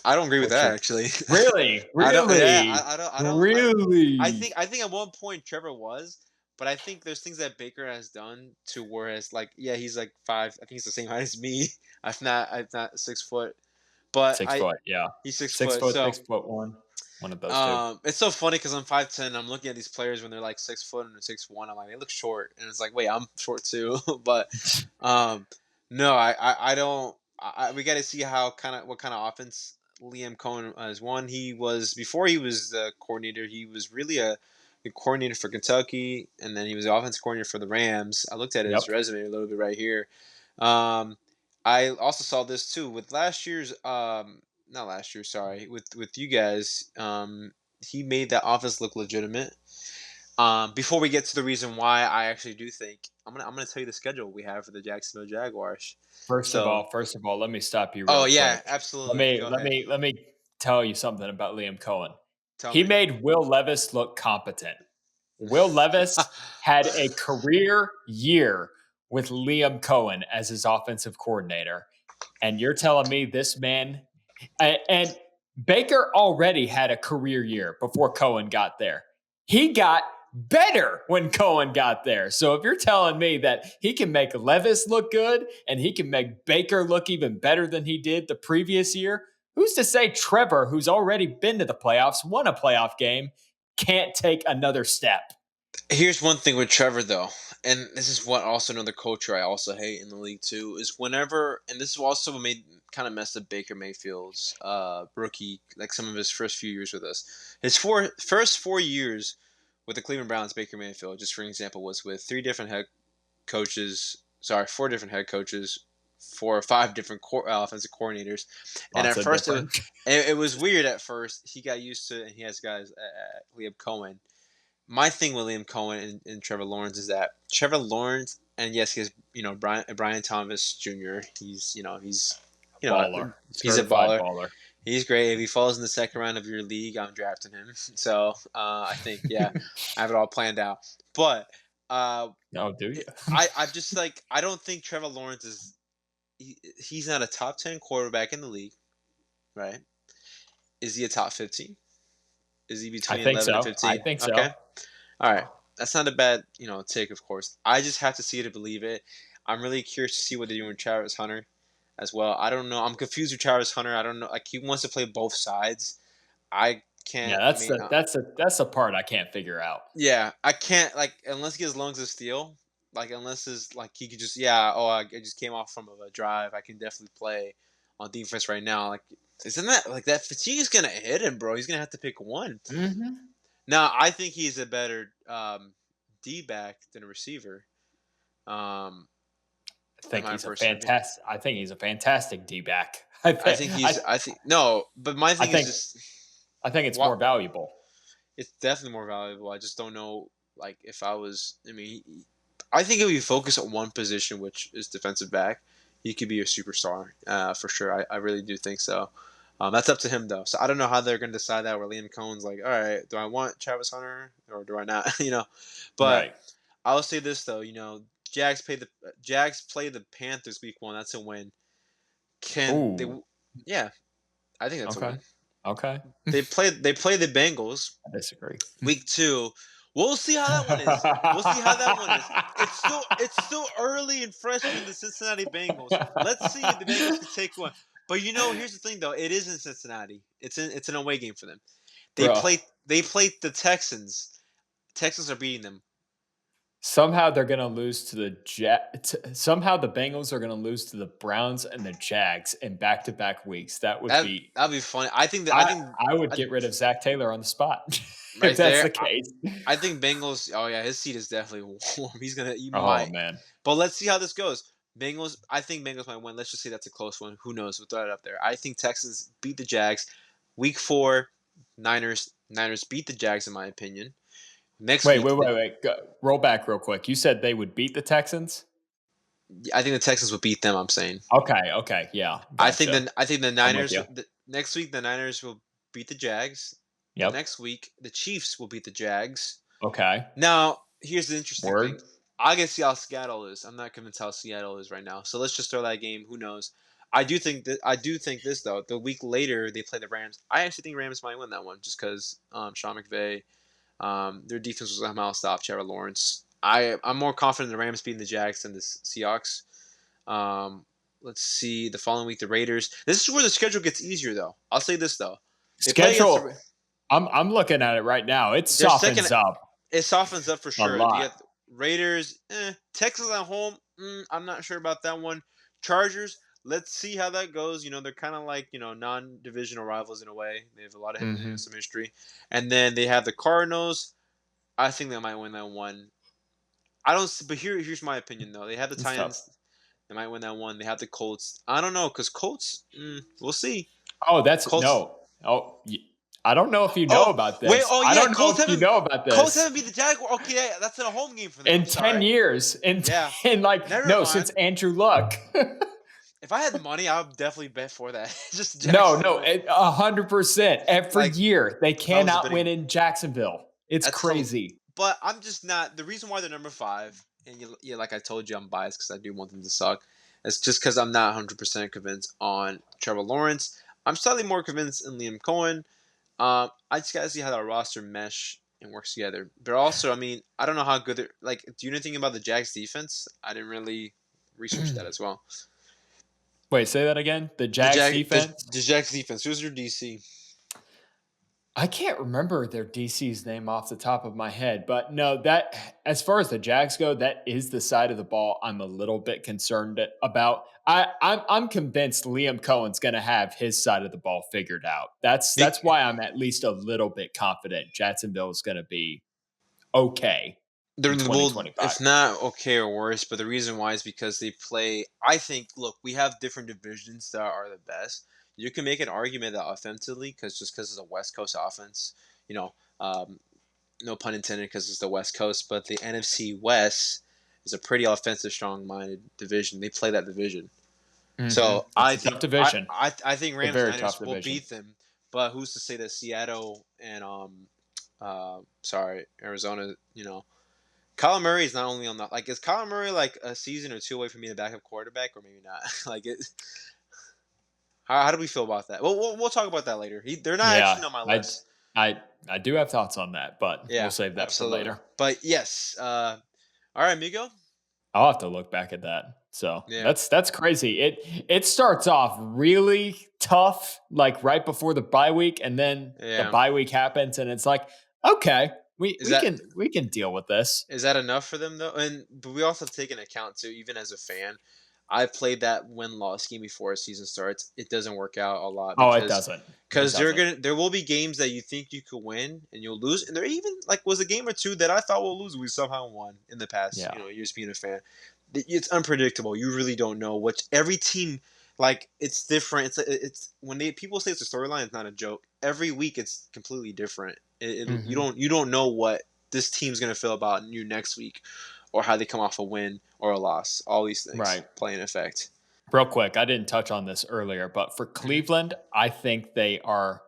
I don't agree with What's that your actually. Really? I don't. Yeah, Really? I don't. Really? I think at one point Trevor was, but I think there's things that Baker has done to whereas like he's like 5. I think he's the same height as me. I'm not 6 foot, but 6 foot, yeah. he's 6 6 foot. foot, So 6'1". One of those two. it's so funny because I'm 5'10". I'm looking at these players when they're like 6 foot and they're 6'1". I'm like, they look short, and it's like, wait, I'm short too. But no, I don't. We got to see what kind of offense Liam Cohen has won. He was before he was the coordinator. He was really a coordinator for Kentucky, and then he was the offensive coordinator for the Rams. I looked at his Yep. resume a little bit right here. I also saw this too with last year's. Not last year, sorry. With you guys, he made that offense look legitimate. Before we get to the reason why I actually do think I'm gonna tell you the schedule we have for the Jacksonville Jaguars. First of So, all, let me stop you oh real yeah, quick. absolutely. Go ahead. Let me tell you something about Liam Cohen. Tell He me. made Will Levis look competent. Will Levis had a career year with Liam Cohen as his offensive coordinator. And you're telling me this man and Baker already had a career year before Cohen got there. He got better when Cohen got there. So if you're telling me that he can make Levis look good and he can make Baker look even better than he did the previous year, who's to say Trevor, who's already been to the playoffs, won a playoff game, can't take another step? Here's one thing with Trevor though, and this is what also another culture I also hate in the league too is whenever, and this is also what made kind of messed up Baker Mayfield's rookie, like some of his first few years with us. His first 4 years with the Cleveland Browns, Baker Mayfield, just for example, was with 4 different head coaches, 4 or 5 different offensive coordinators, and Lots at of first different. it was weird. At first, he got used to it, and he has guys Liam Cohen. My thing with Liam Cohen and Trevor Lawrence is that Trevor Lawrence, and yes, he has Brian Thomas Jr. He's Baller. he's a Certified baller. baller. He's great. If he falls in the second round of your league, I'm drafting him. So I think I have it all planned out. But Oh, do you? I'm just like I don't think Trevor Lawrence is he's not a top 10 quarterback in the league, right? Is he a top 15? Is he I between think 11 and so. I 15? think Okay. so. All right. That's not a bad, take, of course. I just have to see it to believe it. I'm really curious to see what they do with Travis Hunter as well. I don't know. I'm confused with Travis Hunter. I don't know. Like, he wants to play both sides. I Yeah, can't. I that's mean, the part I can't figure out. yeah, I can't, like, unless he has lungs of steel. Like, unless it's like he could just, yeah. Oh, I just came off from a drive. I can definitely play on defense right now. Like, isn't that like that fatigue is gonna hit him, bro? He's gonna have to pick one. Mhm. Now, I think he's a better D back than a receiver. In my personal opinion, I think he's a fantastic D-back. I I think think I he's. I think no, but my I thing is think just I think it's what more valuable. it's definitely more valuable. I just don't know, like, if I was. I mean, I think if you focus on one position, which is defensive back, he could be a superstar for sure. I really do think so. That's up to him though. So I don't know how they're going to decide that. Where Liam Cohen's like, all right, do I want Travis Hunter or do I not? But Right. I will say this though. Jags play the Panthers week 1. That's a win. Can they? Ooh. Yeah, I think that's a Okay. win. Okay. They play the Bengals I disagree. week 2. We'll see how that one is. We'll see how that one is. It's still early and fresh from the Cincinnati Bengals. Let's see if the Bengals can take one. But here's the thing though. It is in Cincinnati. It's an away game for them. They Bro, play they played the Texans. Texans are beating them. somehow they're going to lose to somehow the Bengals are going to lose to the Browns and the Jags in back-to-back weeks. That would be That'd be funny. I think that I I think I would I, get rid of Zach Taylor on the spot if right that's there. the case. I think Bengals. Oh yeah, his seat is definitely warm. He Oh might. man. But let's see how this goes. Bengals. I think Bengals might win. Let's just say that's a close one. Who knows? We'll throw it up there. I think Texans beat the Jags. Week 4, Niners beat the Jags in my opinion. Next Wait, week, Roll back real quick. You said they would beat the Texans? I think the Texans will beat them. I'm saying. Okay, okay, yeah, gotcha. I think the I'm with Niners. you. Next week the Niners will beat the Jags. The Yep. next week the Chiefs will beat the Jags. Okay. Now, here's the interesting thing. Word. I can see how Seattle is. I'm not convinced how Seattle is right now. So let's just throw that game. Who knows? I do think this though. The week later they play the Rams. I actually think Rams might win that one just because Sean McVay, their defense will somehow stop Trevor Lawrence. I'm more confident in the Rams beating the Jags than the Seahawks. Let's see. The following week the Raiders. This is where the schedule gets easier though. I'll say this though. They play against Schedule. I'm looking at it right now. It their second softens up It softens up for a sure. You lot. got Raiders, Texas at home. I'm not sure about that one. Chargers. Let's see how that goes. They're kind of like non-divisional rivals in a way. They have a lot of Mhm. some history, and then they have the Cardinals. I think they might win that one. I don't. But here's my opinion though. They have the It's tough. Titans. They might win that one. They have the Colts. I don't know because Colts. We'll see. Oh, that's Colts. no. I don't know if you know Oh about wait. this. Oh I yeah. don't know if you know about Colts this. haven't beat the Jaguars. Okay, yeah, that's in a home game for them. I'm In 10 sorry. years, in Yeah. 10, Never no, since mind. Andrew Luck. If I had money, I would definitely bet for that. Just No, Jacksonville no, win. 100%. Every Like year, they if I was a cannot win betting, in Jacksonville. It's that's hell. crazy. But I'm just not. The reason why they're number 5, and like I told you, I'm biased because I do want them to suck. It's just because I'm not 100% convinced on Trevor Lawrence. I'm slightly more convinced in Liam Cohen. I just gotta see how that roster mesh and works together. But also, I mean, I don't know how good they're. Like, do you know anything about the Jags defense? I didn't really research that as well. Wait, say that again. The Jags defense? The Jags defense. Who's your DC? I can't remember their DC's name off the top of my head, but no, that as far as the Jags go, that is the side of the ball I'm a little bit concerned about. I'm convinced Liam Cohen's going to have his side of the ball figured out. That's why I'm at least a little bit confident Jacksonville is going to be okay They're in well, 2025. if not okay or worse, but the reason why is because they play. I think. Look, we have different divisions that are the best. You can make an argument that offensively, because it's a West Coast offense, you know, um, no pun intended, because it's the West Coast, but the NFC West is a pretty offensive, strong-minded division. They play that division, so It's a tough division. I think It's a Rams and very tough Niners will division. beat them, but who's to say that Seattle and Arizona, Kyler Murray is not only on the is Kyler Murray like a season or two away from being a backup quarterback, or maybe not? like it. How do we feel about that? Well, we'll talk about that later. They're not Yeah, actually on my I list. I do have thoughts on that, but we'll Yeah, save that for absolutely. later. But yes, all right, Migo. I'll have to look back at that. So Yeah, that's crazy. It starts off really tough, like right before the bye week, and then the yeah. bye week happens, and it's like, okay, we Is we that can we can deal with this. is that enough for them though? And but we also have to take into account too, even as a fan, I've played that win-loss game before a season starts. It doesn't work out a lot Oh, it because doesn't. It because doesn't. there will be games that you think you could win and you'll lose, and there even like was a game or two that I thought we'll lose, we somehow won in the past, Yeah. years being a fan. It's unpredictable. You really don't know what every team like. It's different. It's when people say it's a storyline, it's not a joke. Every week it's completely different. Hmm. You don't know what this team's gonna feel about you next week, or how they come off a win or a loss. All these things Right. play in effect. Real quick, I didn't touch on this earlier, but for Hmm. Cleveland, I think they are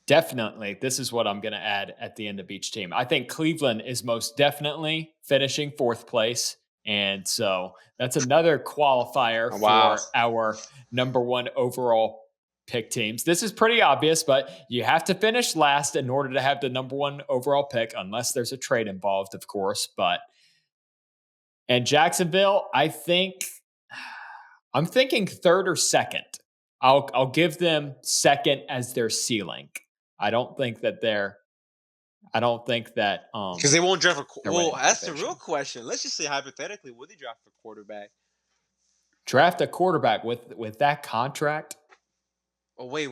definitely, this is what I'm going to add at the end of each team. I think Cleveland is most definitely finishing fourth place. And so that's another qualifier Wow. for our number one overall pick teams. This is pretty obvious, but you have to finish last in order to have the number one overall pick, unless there's a trade involved, of course. And Jacksonville, I'm thinking third or second. I'll give them second as their ceiling. I don't think that they're I don't think that Because they won't draft a. they're Well, winning the that's the real division. question. Let's just say hypothetically, would they draft a quarterback? Draft a quarterback with that contract. Oh wait, Ooh.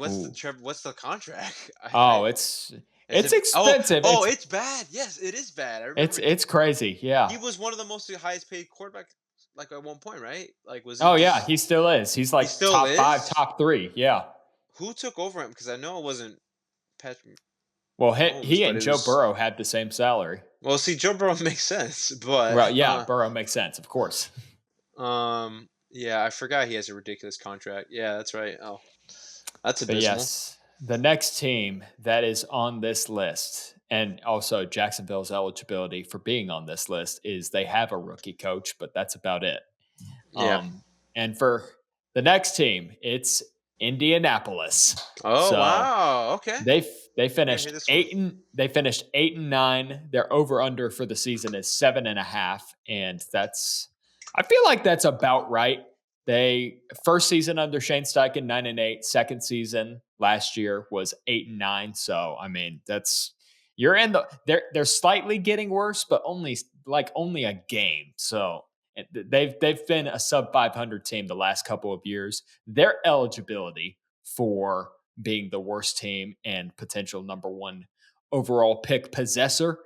what's the contract? I Oh, is it's it? Oh expensive. oh, it's bad. Yes, it is bad. I remember It's crazy. Yeah. he was one of the most highest paid quarterbacks like at one point, right? Like was Oh it yeah, this? he still is. He's He like still top 5, is. top 3. Yeah. Who took over him? Because I know it wasn't Patrick Well, Mahomes, he but and it Joe was. Burrow had the same salary. Well, see, Joe Burrow makes sense, but Well, yeah, Burrow makes sense, of course. yeah, I forgot he has a ridiculous contract. Yeah, that's right. Oh, that's But abysmal. yes, the next team that is on this list, and also Jacksonville's eligibility for being on this list, is they have a rookie coach, but that's about it. Yeah. And for the next team, it's Indianapolis. Oh So wow. Okay. they I think I hear this one. they finished 8-9. Their over under for the season is 7.5, and that's I feel like that's about right. They first season under Shane Steichen 9-8. Second season last year was 8-9. So I mean that's you're in the they're slightly getting worse, but only a game. So they've been a sub 500 team the last couple of years. Their eligibility for being the worst team and potential number one overall pick possessor.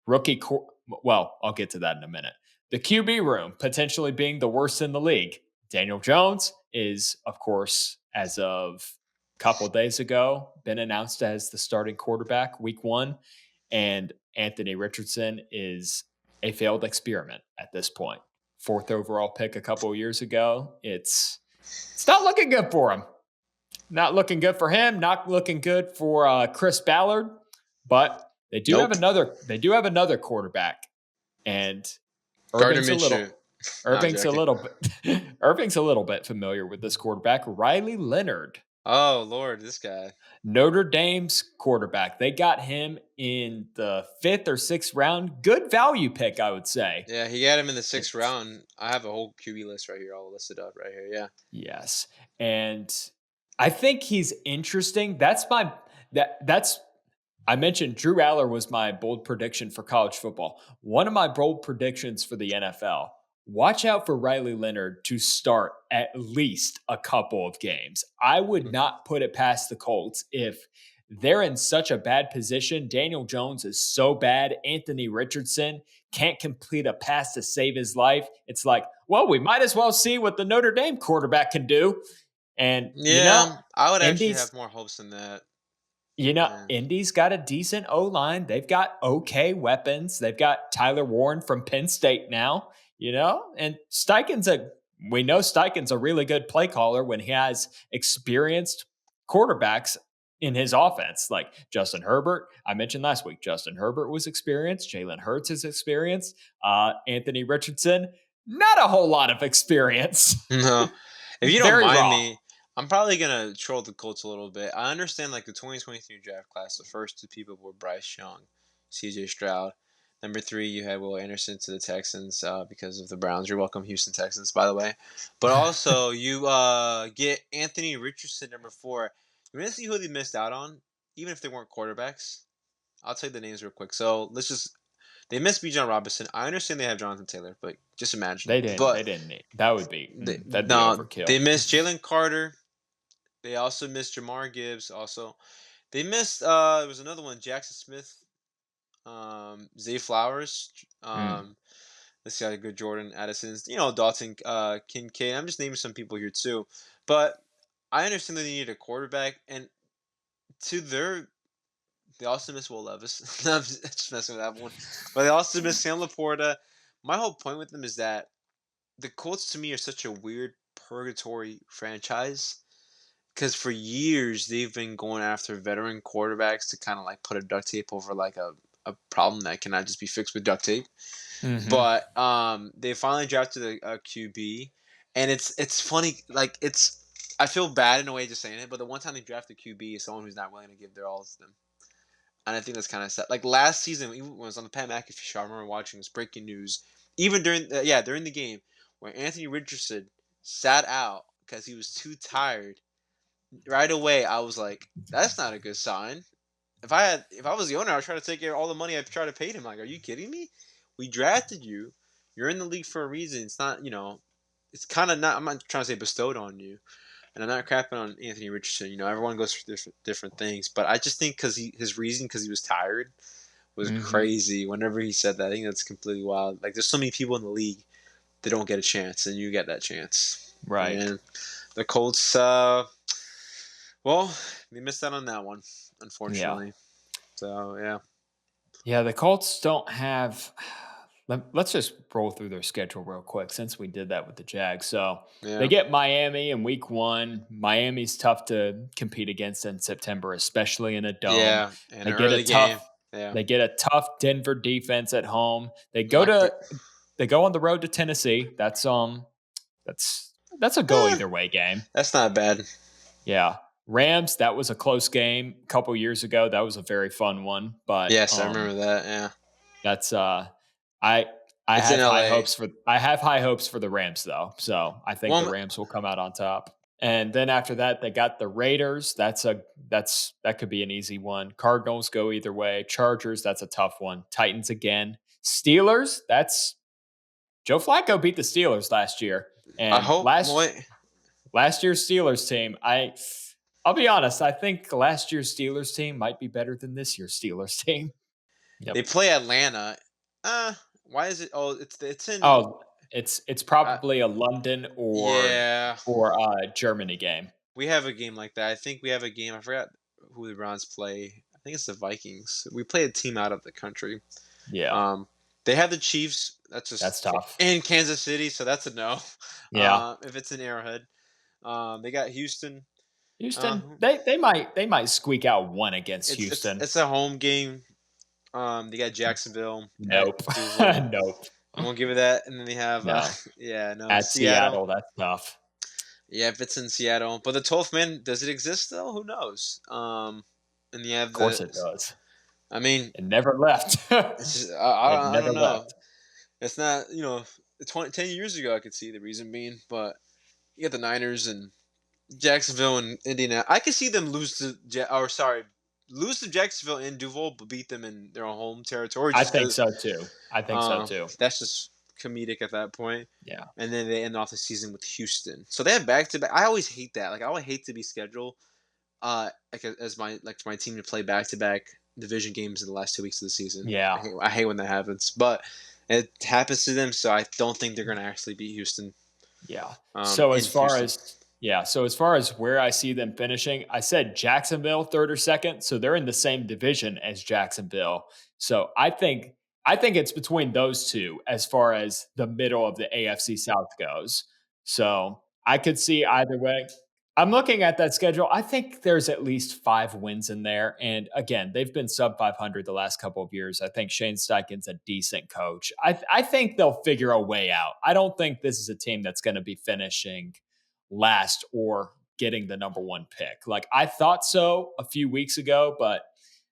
Well, I'll get to that in a minute. The QB room potentially being the worst in the league. Daniel Jones is, of course, as of a couple of days ago, been announced as the starting quarterback week 1. And Anthony Richardson is a failed experiment at this point. Fourth overall pick a couple of years ago. It's not looking good for him. Not looking good for him. Not looking good for Chris Ballard. But Nope. they do have another quarterback, and Gardner Irving's a Minshew. little No, I'm Irving's a joking. little bit Irving's a little bit familiar with this quarterback, Riley Leonard, Oh Lord, this guy. Notre Dame's quarterback. They got him in the 5th or 6th round. Good value pick, I would say. Yeah, he got him in the sixth It's round. I have a whole QB list right here. I'll list it up right here. Yeah. yes. And I think he's interesting. That's I mentioned Drew Aller was my bold prediction for college football. One of my bold predictions for the NFL. Watch out for Riley Leonard to start at least a couple of games. I would not put it past the Colts if they're in such a bad position. Daniel Jones is so bad. Anthony Richardson can't complete a pass to save his life. It's like, well, we might as well see what the Notre Dame quarterback can do. And, Yeah, I would actually Indy's have more hopes than that. Yeah. Indy's got a decent O line. They've got okay weapons. They've got Tyler Warren from Penn State now, and we know Steichen's a really good play caller when he has experienced quarterbacks in his offense, like Justin Herbert. I mentioned last week, Justin Herbert was experienced. Jalen Hurts is experienced. Anthony Richardson, not a whole lot of experience. No. If you don't Very mind raw. me, I'm probably gonna troll the Colts a little bit. I understand like the 2023 draft class. The first two people were Bryce Young, C.J. Stroud. Number three, you had Will Anderson to the Texans because of the Browns. You're welcome, Houston Texans, by the way. But also, you get Anthony Richardson, number four. You want to see who they missed out on, even if they weren't quarterbacks. I'll tell you the names real quick. So let's just they missed Bijan Robinson. I understand they have Jonathan Taylor, but just imagine. They didn't. But They didn't need. That would be. That'd be no, overkill. they missed Jalen Carter. They also missed Jamar Gibbs. Also, they missed. There was another one, Jackson Smith, Zay Flowers. Mm. Let's see how good Jordan Addison's. Dalton Kincaid. I'm just naming some people here too, but I understand that they need a quarterback, and to their they also missed Will Levis. I'm just messing with that one, but they also missed Sam Laporta. My whole point with them is that the Colts to me are such a weird purgatory franchise because for years they've been going after veteran quarterbacks to kind of like put a duct tape over like a problem that cannot just be fixed with duct tape. Hmm. But they finally drafted a QB, and it's funny. Like I feel bad in a way just saying it, but the one time they drafted a QB is someone who's not willing to give their all to them, and I think that's kind of sad. Like last season, even when it was on the Pat McAfee show, I remember watching this breaking news, even during the game where Anthony Richardson sat out because he was too tired. Right away, I was like, "That's not a good sign." If I was the owner, I'd try to take all the money I've tried to pay him. Like, are you kidding me? We drafted you. You're in the league for a reason. It's not, it's kind of not. I'm not trying to say bestowed on you, and I'm not crapping on Anthony Richardson. Everyone goes through different things, but I just think his reason because he was tired was Hmm. crazy. Whenever he said that, I think that's completely wild. Like, there's so many people in the league that don't get a chance, and you get that chance. Right. And the Colts, well, they missed out on that one, Yeah. unfortunately. So yeah, Yeah. The Colts don't have. Let's just roll through their schedule real quick since we did that with the Jags. So they yeah, get Miami in week one. Miami's tough to compete against in September, especially in a dome. yeah. In They an get a early game, tough yeah, they get a tough Denver defense at home. locked it. They go on the road to Tennessee. That's a go Eh, either way game. that's not bad. Yeah. Rams, that was a close game a couple years ago. That was a very fun one, but Yes, I remember that. Yeah, that's I it's in L.A. I have high hopes for the Rams though. So I think the Well, Rams will come out on top. And then after that, they got the Raiders. That could be an easy one. Cardinals go either way. Chargers, that's a tough one. Titans again. Steelers, that's Joe Flacco beat the Steelers last year. I And hope. Wait, last year's Steelers team, I'll be honest, I think last year's Steelers team might be better than this year's Steelers team. they Yep. play Atlanta. Why is it? Oh, it's in. Oh, it's Uh, probably a London yeah, or Germany game. we have a game like that. I think we have a game. I forgot who the Browns play. I think it's the Vikings. We play a team out of the country. Yeah, Um, they have the Chiefs. That's that's just tough. in Kansas City, so that's a no. Yeah, If it's in Arrowhead, they got Houston. Uh, Houston, they might squeak out one against Houston. it's a home game. They got Jacksonville at Nope, Duval. nope, I won't give it that. And then they have, no. yeah, no, At Seattle. Seattle, that's tough. Yeah, if it's in Seattle, but the 12th man, does it exist though? Who knows? And you Of have course, it does. I mean, It never left. it's just, It I never don't know. left. It's not, 10 years ago, I could see the reason being, but you got the Niners and Jacksonville and Indiana. I could see them lose to Jacksonville in Duval, but beat them in their own home territory I just think because so too. I think so too. that's just comedic at that point. Yeah. And then they end off the season with Houston. So they have back to back. I always hate that. Like I always hate to be scheduled like as my team to play back to back division games in the last 2 weeks of the season. Yeah. I hate when that happens, but it happens to them. So I don't think they're going to actually beat Houston. Yeah. In Houston. So as far as where I see them finishing, I said Jacksonville third or second, so they're in the same division as Jacksonville. So I think it's between those two as far as the middle of the AFC South goes. So I could see either way. I'm looking at that schedule. I think there's at least 5 wins in there. And again, they've been sub 500 the last couple of years. I think Shane Steichen's a decent coach. I think they'll figure a way out. I don't think this is a team that's going to be finishing last or getting the number one pick. Like I thought so a few weeks ago, but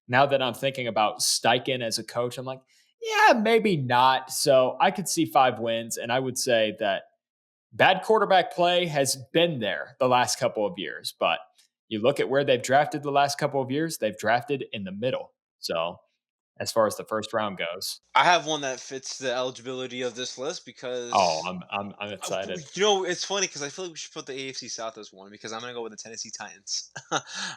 now that I'm thinking about Steichen as a coach, I'm like, yeah, maybe not. So I could see 5 wins, and I would say that bad quarterback play has been there the last couple of years, but you look at where they've drafted the last couple of years, they've drafted in the middle. So as far as the first round goes, I have one that fits the eligibility of this list oh, because I'm excited. it's funny because I feel like we should put the AFC South as one because I'm gonna go with the Tennessee Titans.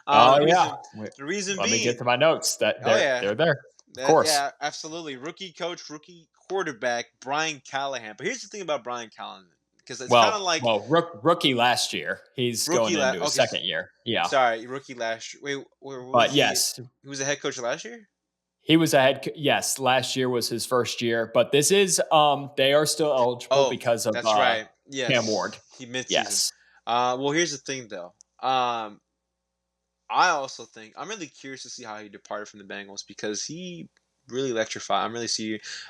Oh The yeah, reason let me get being, to my notes. That oh they're yeah, there, of course. yeah, absolutely. Rookie coach, rookie quarterback, Brian Callahan. But here's the thing about Brian Callahan, because it's kind of like Rookie last year. He's going into his okay, second year. Yeah, sorry, rookie last year. Wait, where was but he? yes, He was the head coach last year. he was a yes, last year was his first year, but this is they are still eligible Oh, because of that's right. Cam Yes, Ward. he midseason. Yes. Well, here's the thing though. I also think I'm really curious to see how he departed from the Bengals because he really electrified.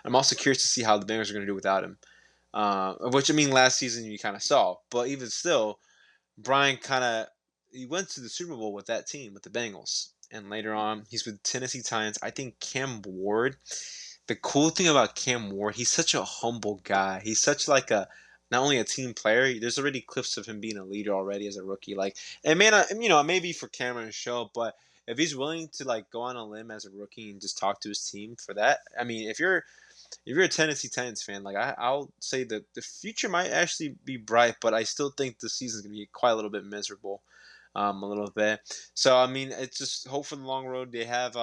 I'm also curious to see how the Bengals are going to do without him. Which I mean, last season you kind of saw, but even still, Brian he went to the Super Bowl with that team with the Bengals, and later on he's with Tennessee Titans. I think Cam Ward. The cool thing about Cam Ward, he's such a humble guy. He's such like a not only a team player. There's already clips of him being a leader already as a rookie. Like, and man, it may be for camera and show, but if he's willing to like go on a limb as a rookie and just talk to his team for that, I mean, if you're a Tennessee Titans fan, like I'll say that the future might actually be bright, but I still think the season's gonna be quite a little bit miserable, a little bit. So I mean, it's just hope for the long road. They have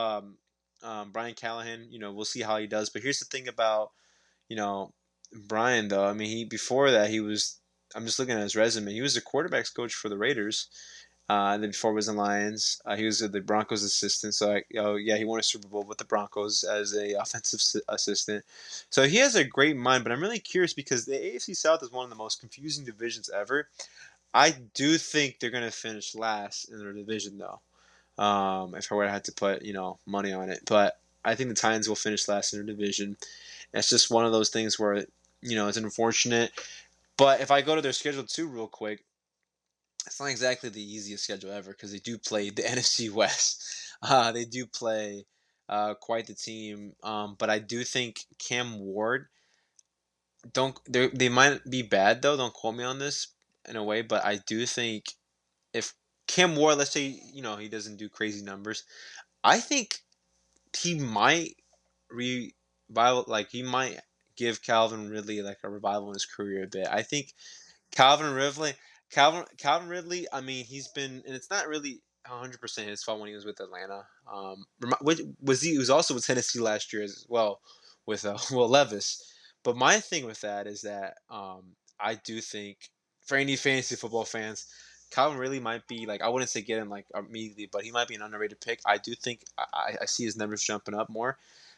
Brian Callahan. We'll see how he does. But here's the thing about you know Brian though. I mean, he before that he was. I'm just looking at his resume. He was the quarterbacks coach for the Raiders. And then before he was in Lions, he was the Broncos assistant. So, yeah, he won a Super Bowl with the Broncos as a offensive assistant. So he has a great mind. But I'm really curious because the AFC South is one of the most confusing divisions ever. I do think they're going to finish last in their division, though. If I were to have to put money on it, but I think the Titans will finish last in their division. It's just one of those things where it's unfortunate. But if I go to their schedule too, real quick, it's not exactly the easiest schedule ever because they do play the NFC West. They do play quite the team, but I do think Cam Ward don't they might be bad though. Don't quote me on this in a way, but I do think if Cam Ward, let's say he doesn't do crazy numbers, I think he might revival like he might give Calvin Ridley like a revival in his career a bit. I think Calvin Ridley, Calvin Ridley. I mean, he's been, and it's not really 100% his fault when he was with Atlanta. Which he was also with Tennessee last year as well with Will Levis. But my thing with that is that I do think for any fantasy football fans, Calvin Ridley might be like I wouldn't say get him like immediately, but he might be an underrated pick. I do think I see his numbers jumping up more.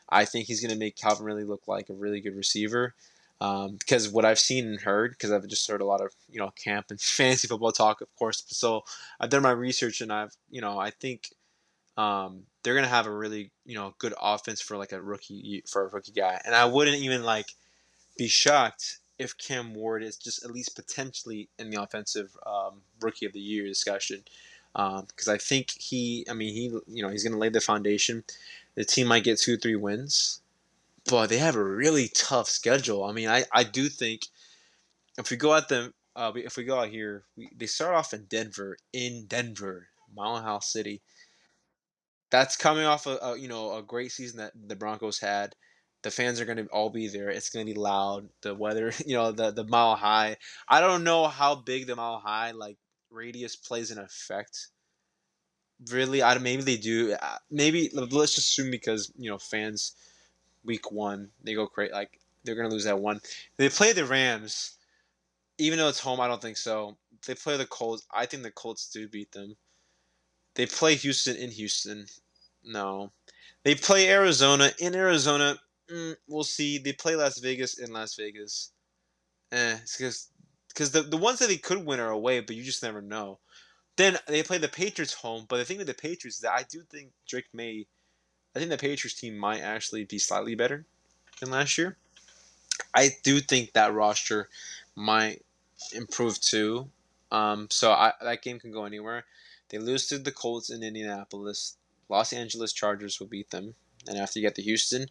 I think he's going to make Calvin Ridley look like a really good receiver. Because what I've seen and heard, because I've just heard a lot of camp and fantasy football talk, of course. So I've done my research, and I think they're gonna have a really good offense for like a rookie guy, and I wouldn't even like be shocked if Cam Ward is just at least potentially in the offensive rookie of the year discussion. Because I think he's gonna lay the foundation. The team might get 2 or 3 wins, but they have a really tough schedule. I mean, I do think if we go at them, if we go out here, they start off in Denver, Mile High City. That's coming off a great season that the Broncos had. The fans are going to all be there. It's going to be loud. The weather, the Mile High. I don't know how big the Mile High like radius plays an effect. Really, maybe they do. Maybe let's just assume because fans week one they go crazy like they're gonna lose that one. They play the Rams, even though it's home. I don't think so. They play the Colts. I think the Colts do beat them. They play Houston in Houston. No, they play Arizona in Arizona. We'll see. They play Las Vegas in Las Vegas. It's because the ones that they could win are away, but you just never know. Then they play the Patriots home, but the thing with the Patriots is that I do think Drake May. I think the Patriots team might actually be slightly better than last year. I do think that roster might improve too. So that game can go anywhere. They lose to the Colts in Indianapolis. Los Angeles Chargers will beat them. And after you get to Houston,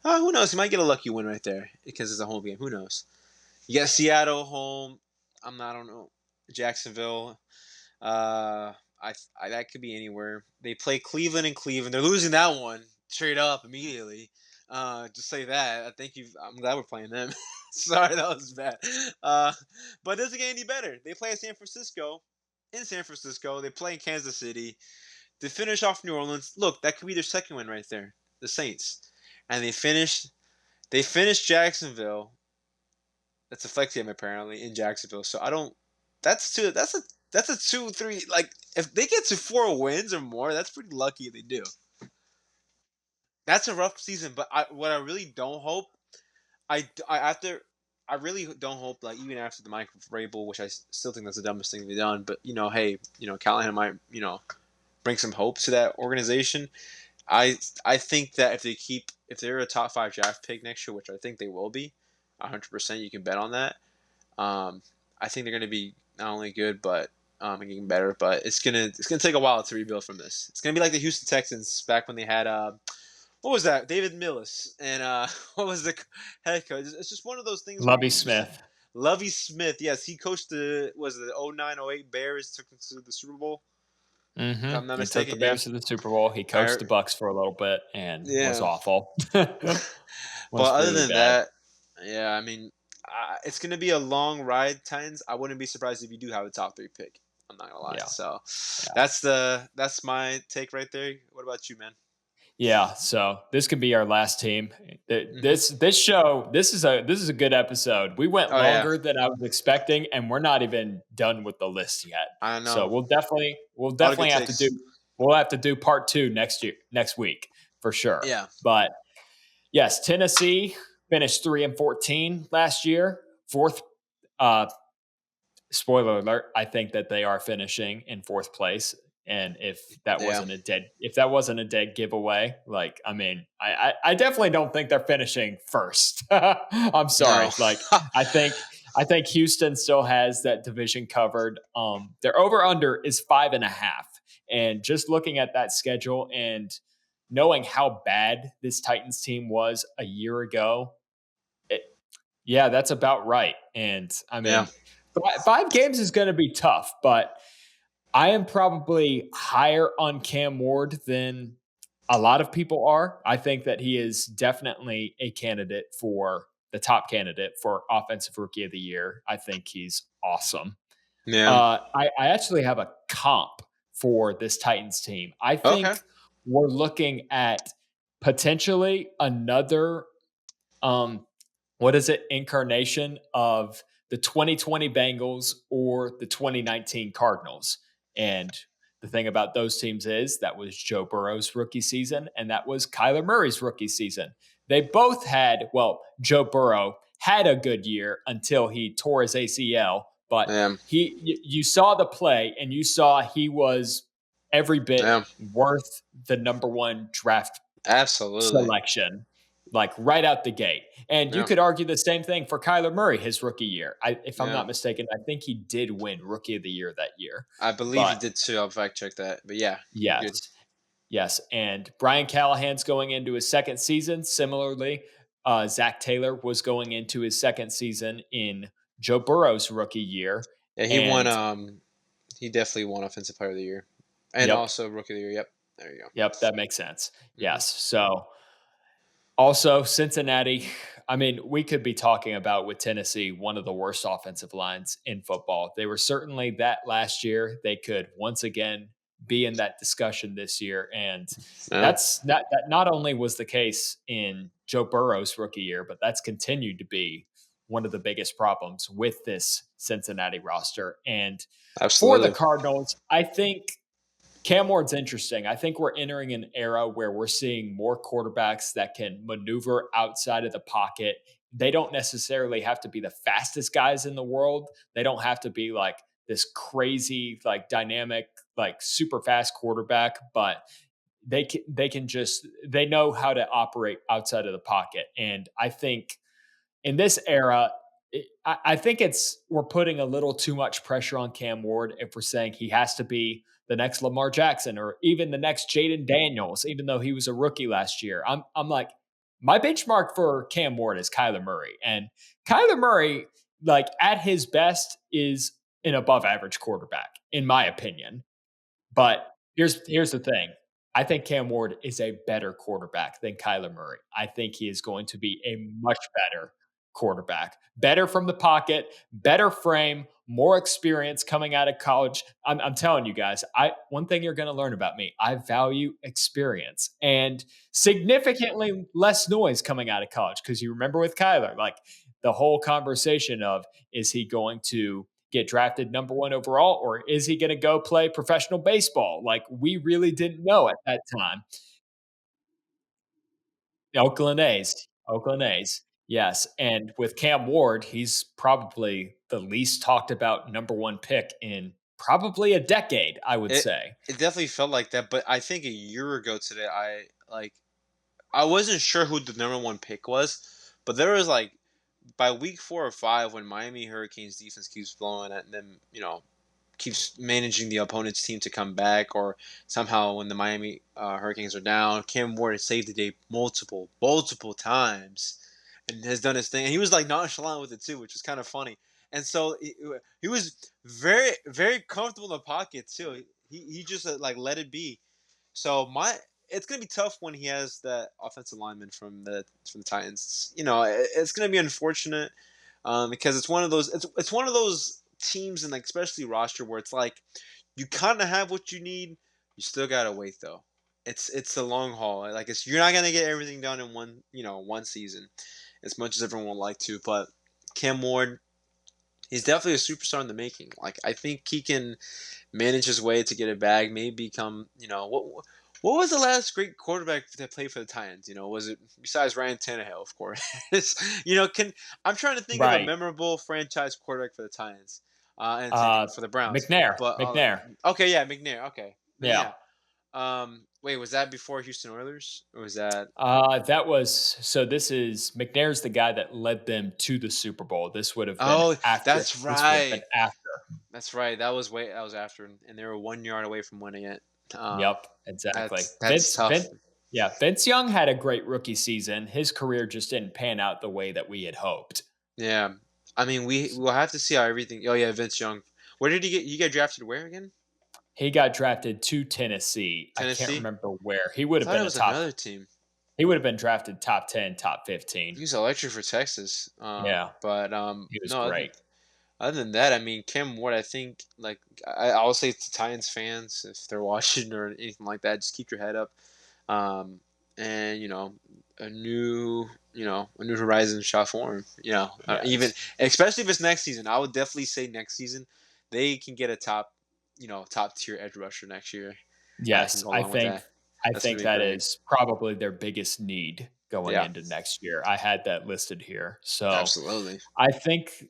who knows? You might get a lucky win right there because it's a home game. Who knows? You get Seattle home. I don't know. Jacksonville. Uh, that could be anywhere. They play Cleveland and Cleveland. They're losing that one straight up immediately. Just say that. I'm glad we're playing them. Sorry, that was bad. But it doesn't get any better. They play San Francisco. In San Francisco, they play in Kansas City. They finish off New Orleans. Look, that could be their second win right there. The Saints, and they finish. They finish Jacksonville. That's a flex game apparently in Jacksonville. So I don't. That's two. That's a 2-3. Like if they get to 4 wins or more, that's pretty lucky if they do. That's a rough season, but what I really don't hope, I really don't hope like even after the Michael Vrabel, which I still think that's the dumbest thing to be done. But hey, Callahan might bring some hope to that organization. I think that if they're a top 5 draft pick next year, which I think they will be, 100%, you can bet on that. I think they're going to be not only good but getting better. But it's gonna take a while to rebuild from this. It's gonna be like the Houston Texans back when they had what was that? David Millis and what was the head coach? It's just one of those things where Lovey you just Smith. Lovey Smith. Yes, he coached the 09-08 Bears, took them to the Super Bowl. If I'm not He took the mistaken, yeah. Bears to the Super Bowl. He I coached heard, the Bucks for a little bit and was yeah. awful. But Was other really than bad. that, yeah, I mean, it's going to be a long ride, Titans. I wouldn't be surprised if you do have a top 3 pick. I'm not gonna lie. Yeah. So Yeah. that's my take right there. What about you, man? Yeah, so this could be our last team. Hmm. This show, this is a good episode. We went Oh yeah, longer than I was expecting, and we're not even done with the list yet. I So know. we'll All the good definitely takes. have to do part 2 next week for sure. Yeah. But yes, Tennessee finished 3-14 last year, fourth. Spoiler alert, I think that they are finishing in 4th place. And Yeah. if that wasn't a dead giveaway, like, I mean, I definitely don't think they're finishing first. I'm No. sorry. Like, I think Houston still has that division covered. Their over under is 5.5. And just looking at that schedule and knowing how bad this Titans team was a year ago, it, yeah, that's about right. And I Yeah. mean, 5 games is going to be tough, but I am probably higher on Cam Ward than a lot of people are. I think that he is definitely the top candidate for Offensive Rookie of the Year. I think he's awesome. Yeah. I actually have a comp for this Titans team. I Okay. think we're looking at potentially another um, what is it? Incarnation of the 2020 Bengals or the 2019 Cardinals. And the thing about those teams is that was Joe Burrow's rookie season and that was Kyler Murray's rookie season. They both had, well, Joe Burrow had a good year until he tore his ACL, but Yeah. you saw the play and you saw he was every bit Yeah. worth the number 1 draft Absolutely. selection, like right out the gate. And you Yeah. could argue the same thing for Kyler Murray his rookie year. If I'm Yeah. not mistaken, I think he did win Rookie of the Year that year. I believe he But did too. I'll fact check that. But yeah, you're good. yes, yes. And Brian Callahan's going into his second season. Similarly, Zach Taylor was going into his second season in Joe Burrow's rookie year. Yeah, he won. And He definitely won Offensive Player of the Year, and yep, also Rookie of the Year. Yep. There you go. yep, that makes sense. Hmm. Yes. So also, Cincinnati, I mean, we could be talking about with Tennessee one of the worst offensive lines in football. They were certainly that last year. They could once again be in that discussion this year. And Yeah. that not only was the case in Joe Burrow's rookie year, but that's continued to be one of the biggest problems with this Cincinnati roster. And for the Absolutely. Cardinals, I think Cam Ward's interesting. I think we're entering an era where we're seeing more quarterbacks that can maneuver outside of the pocket. They don't necessarily have to be the fastest guys in the world. They don't have to be like this crazy, like dynamic, like super fast quarterback, but they know how to operate outside of the pocket. And I think in this era, I think we're putting a little too much pressure on Cam Ward if we're saying he has to be the next Lamar Jackson or even the next Jaden Daniels, even though he was a rookie last year. I'm like, my benchmark for Cam Ward is Kyler Murray. And Kyler Murray, like at his best, is an above average quarterback, in my opinion. But here's the thing. I think Cam Ward is a better quarterback than Kyler Murray. I think he is going to be a much better quarterback. Better from the pocket, better frame, more experience coming out of college. I'm telling you guys, I one thing you're going to learn about me, I value experience and significantly less noise coming out of college. Because you remember with Kyler, like the whole conversation of is he going to get drafted number one overall, or is he going to go play professional baseball? Like we really didn't know at that time. Oakland A's, Oakland A's. Yes. And with Cam Ward, he's probably the least talked about number one pick in probably a decade, I would It say. it definitely felt like that, but I think a year ago today, I wasn't sure who the number one pick was, but there was like by week 4 or 5 when Miami Hurricanes defense keeps blowing at them, keeps managing the opponent's team to come back, or somehow when the Miami Hurricanes are down, Cam Ward has saved the day multiple times, and has done his thing. And he was like nonchalant with it too, which was kind of funny. And so he was very comfortable in the pocket too. He just like let it be. So it's gonna be tough when he has that offensive lineman from the Titans. It's gonna be unfortunate because it's one of those teams, and like especially roster where it's like you kind of have what you need, you still gotta wait though. It's the long haul. Like you're not gonna get everything done in one season, as much as everyone would like to. But Cam Ward, he's definitely a superstar in the making. Like I think he can manage his way to get a bag, maybe become, what was the last great quarterback that played for the Titans? Was it besides Ryan Tannehill, of course? Can I'm trying to think of a Right. memorable franchise quarterback for the Titans, Uh and for the Browns. McNair. But McNair. okay, yeah, McNair. Okay, then Yeah. yeah. Wait, was that before Houston Oilers, or was that? That was so. This is McNair's the guy that led them to the Super Bowl. This would have been Oh, after. that's This would have right. been after. That's right. That was after, and they were 1 yard away from winning it. Um, Yep, exactly. that's tough. Yeah, Vince Young had a great rookie season. His career just didn't pan out the way that we had hoped. Yeah, I mean we'll have to see how everything. Oh yeah, Vince Young. Where did he get? You get drafted where again? He got drafted to Tennessee. I can't Tennessee. remember where. He I would have thought it been a was top. another team. He would have been drafted top 10, top 15. He's electric for Texas. Yeah, But he was no. great. Other than that, I mean, Cam Ward. I think like I'll say to Titans fans if they're watching or anything like that, just keep your head up. Um, and a new horizon shot form. Even Yes. especially if it's next season, I would definitely say next season they can get a top tier edge rusher next year. That can Yes, go along with that. I That's gonna think be that great. is probably their biggest need going Yeah, into next year. I had that listed here. So, absolutely. I think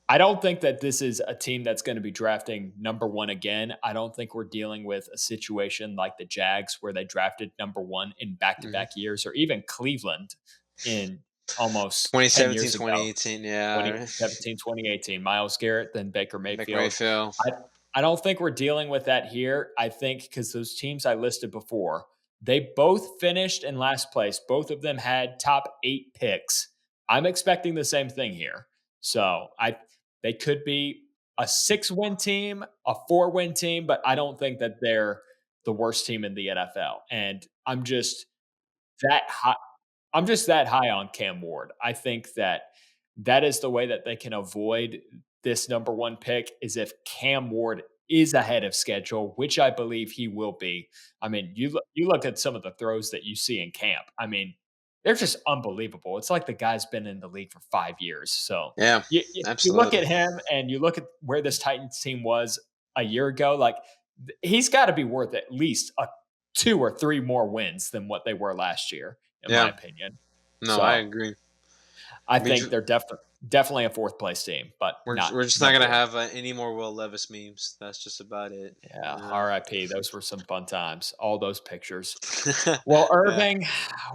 I don't think that this is a team that's going to be drafting number one again. I don't think we're dealing with a situation like the Jags where they drafted number one in back to hmm back years, or even Cleveland in almost 10 2017, years ago. 2018. Yeah, 2017, 2018. Miles Garrett, then Baker Baker Mayfield. Mayfield. I, I don't think we're dealing with that here. I think because those teams I listed before, they both finished in last place. Both of them had top 8 picks. I'm expecting the same thing here. So they could be a 6-win team, a 4-win team, but I don't think that they're the worst team in the NFL. And that high. I'm just that high on Cam Ward. I think that that is the way that they can avoid this number one pick is if Cam Ward is ahead of schedule, which I believe he will be. I mean, you look at some of the throws that you see in camp. I mean, they're just unbelievable. It's like the guy's been in the league for 5 years. So Yeah, you look at absolutely. him and you look at where this Titans team was a year ago. Like he's got to be worth at least a 2 or 3 more wins than what they were last year, in my Yeah, opinion. no, I So agree. I We think ju- they're definitely a fourth place team, but not we're just not number gonna one. have any more Will Levis memes. That's just about it. Yeah, RIP. Those were some fun times. All those pictures. Yeah. Well, Yeah. Irving,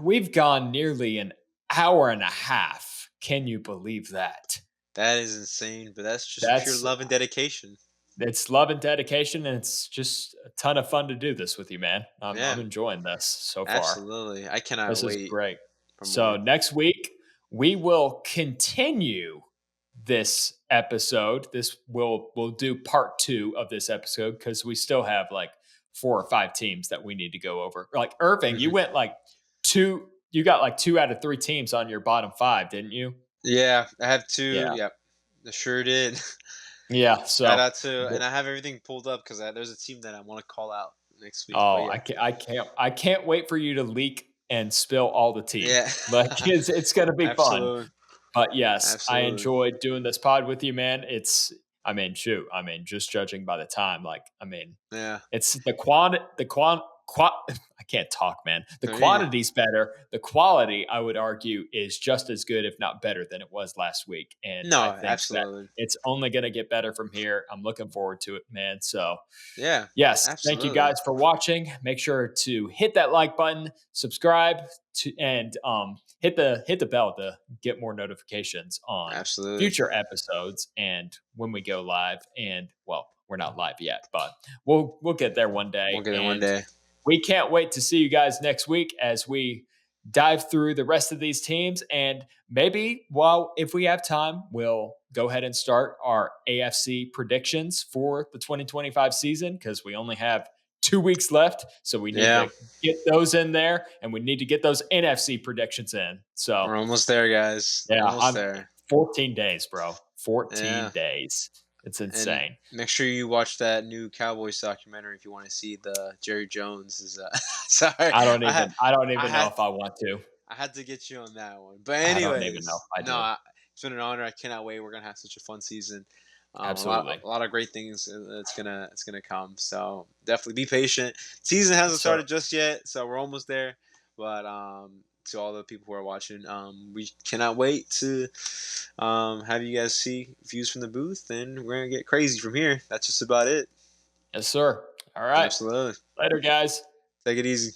we've gone nearly an hour and a half. Can you believe that? That is insane, but that's just pure That's love and dedication. it's love and dedication, and it's just a ton of fun to do this with you, man. I'm Yeah, enjoying this so far. absolutely. I cannot This is wait great. for So more. next week we will continue this episode. This we'll do part 2 of this episode because we still have like 4 or 5 teams that we need to go over. Like Irving, you Mhm. went like two. You got like 2 out of 3 teams on your bottom 5, didn't you? Yeah, I have 2. Yeah. Yep, I sure did. Yeah. Shout So, out to, and I have everything pulled up because there's a team that I want to call out next week. But oh, yeah, I can't wait for you to leak and spill all the tea. yeah, Like it's gonna be fun. absolutely, But yes, I absolutely. enjoyed doing this pod with you, man. I mean, shoot, I mean, just judging by the time, like, I mean, Yeah, it's I can't talk, man. The there you go. quantity's better. The quality, I would argue, is just as good, if not better, than it was last week. And I No, think that absolutely. it's only going to get better from here. I'm looking forward to it, man. So, Yeah, yes, thank you absolutely, guys for watching. Make sure to hit that like button, subscribe to, and hit the bell to get more notifications on absolutely. future episodes and when we go live. And well, we're not live yet, but we'll get there one We'll day. get it one And day. we can't wait to see you guys next week as we dive through the rest of these teams. And maybe, well, if we have time, we'll go ahead and start our AFC predictions for the 2025 season because we only have 2 weeks left. So we need Yeah, to get those in there and we need to get those NFC predictions in. So, we're almost there, guys. yeah, Almost I'm there. 14 days, bro. 14 Yeah. days. It's And insane. make sure you watch that new Cowboys documentary if you want to see the Jerry Jones is sorry. I don't I even know had if I want to. I had to get you on that one. But I don't even know if anyways, I no, do. it's been an honor. I cannot wait. We're gonna have such a fun season. Absolutely. A lot of great things it's gonna come. So definitely be patient. Season hasn't Yes, sir. started just yet, so we're almost there. But to all the people who are watching, we cannot wait to have you guys see views from the booth, and we're gonna get crazy from here. That's just about it. Yes, sir. All right. Absolutely. Later, guys. Take it easy.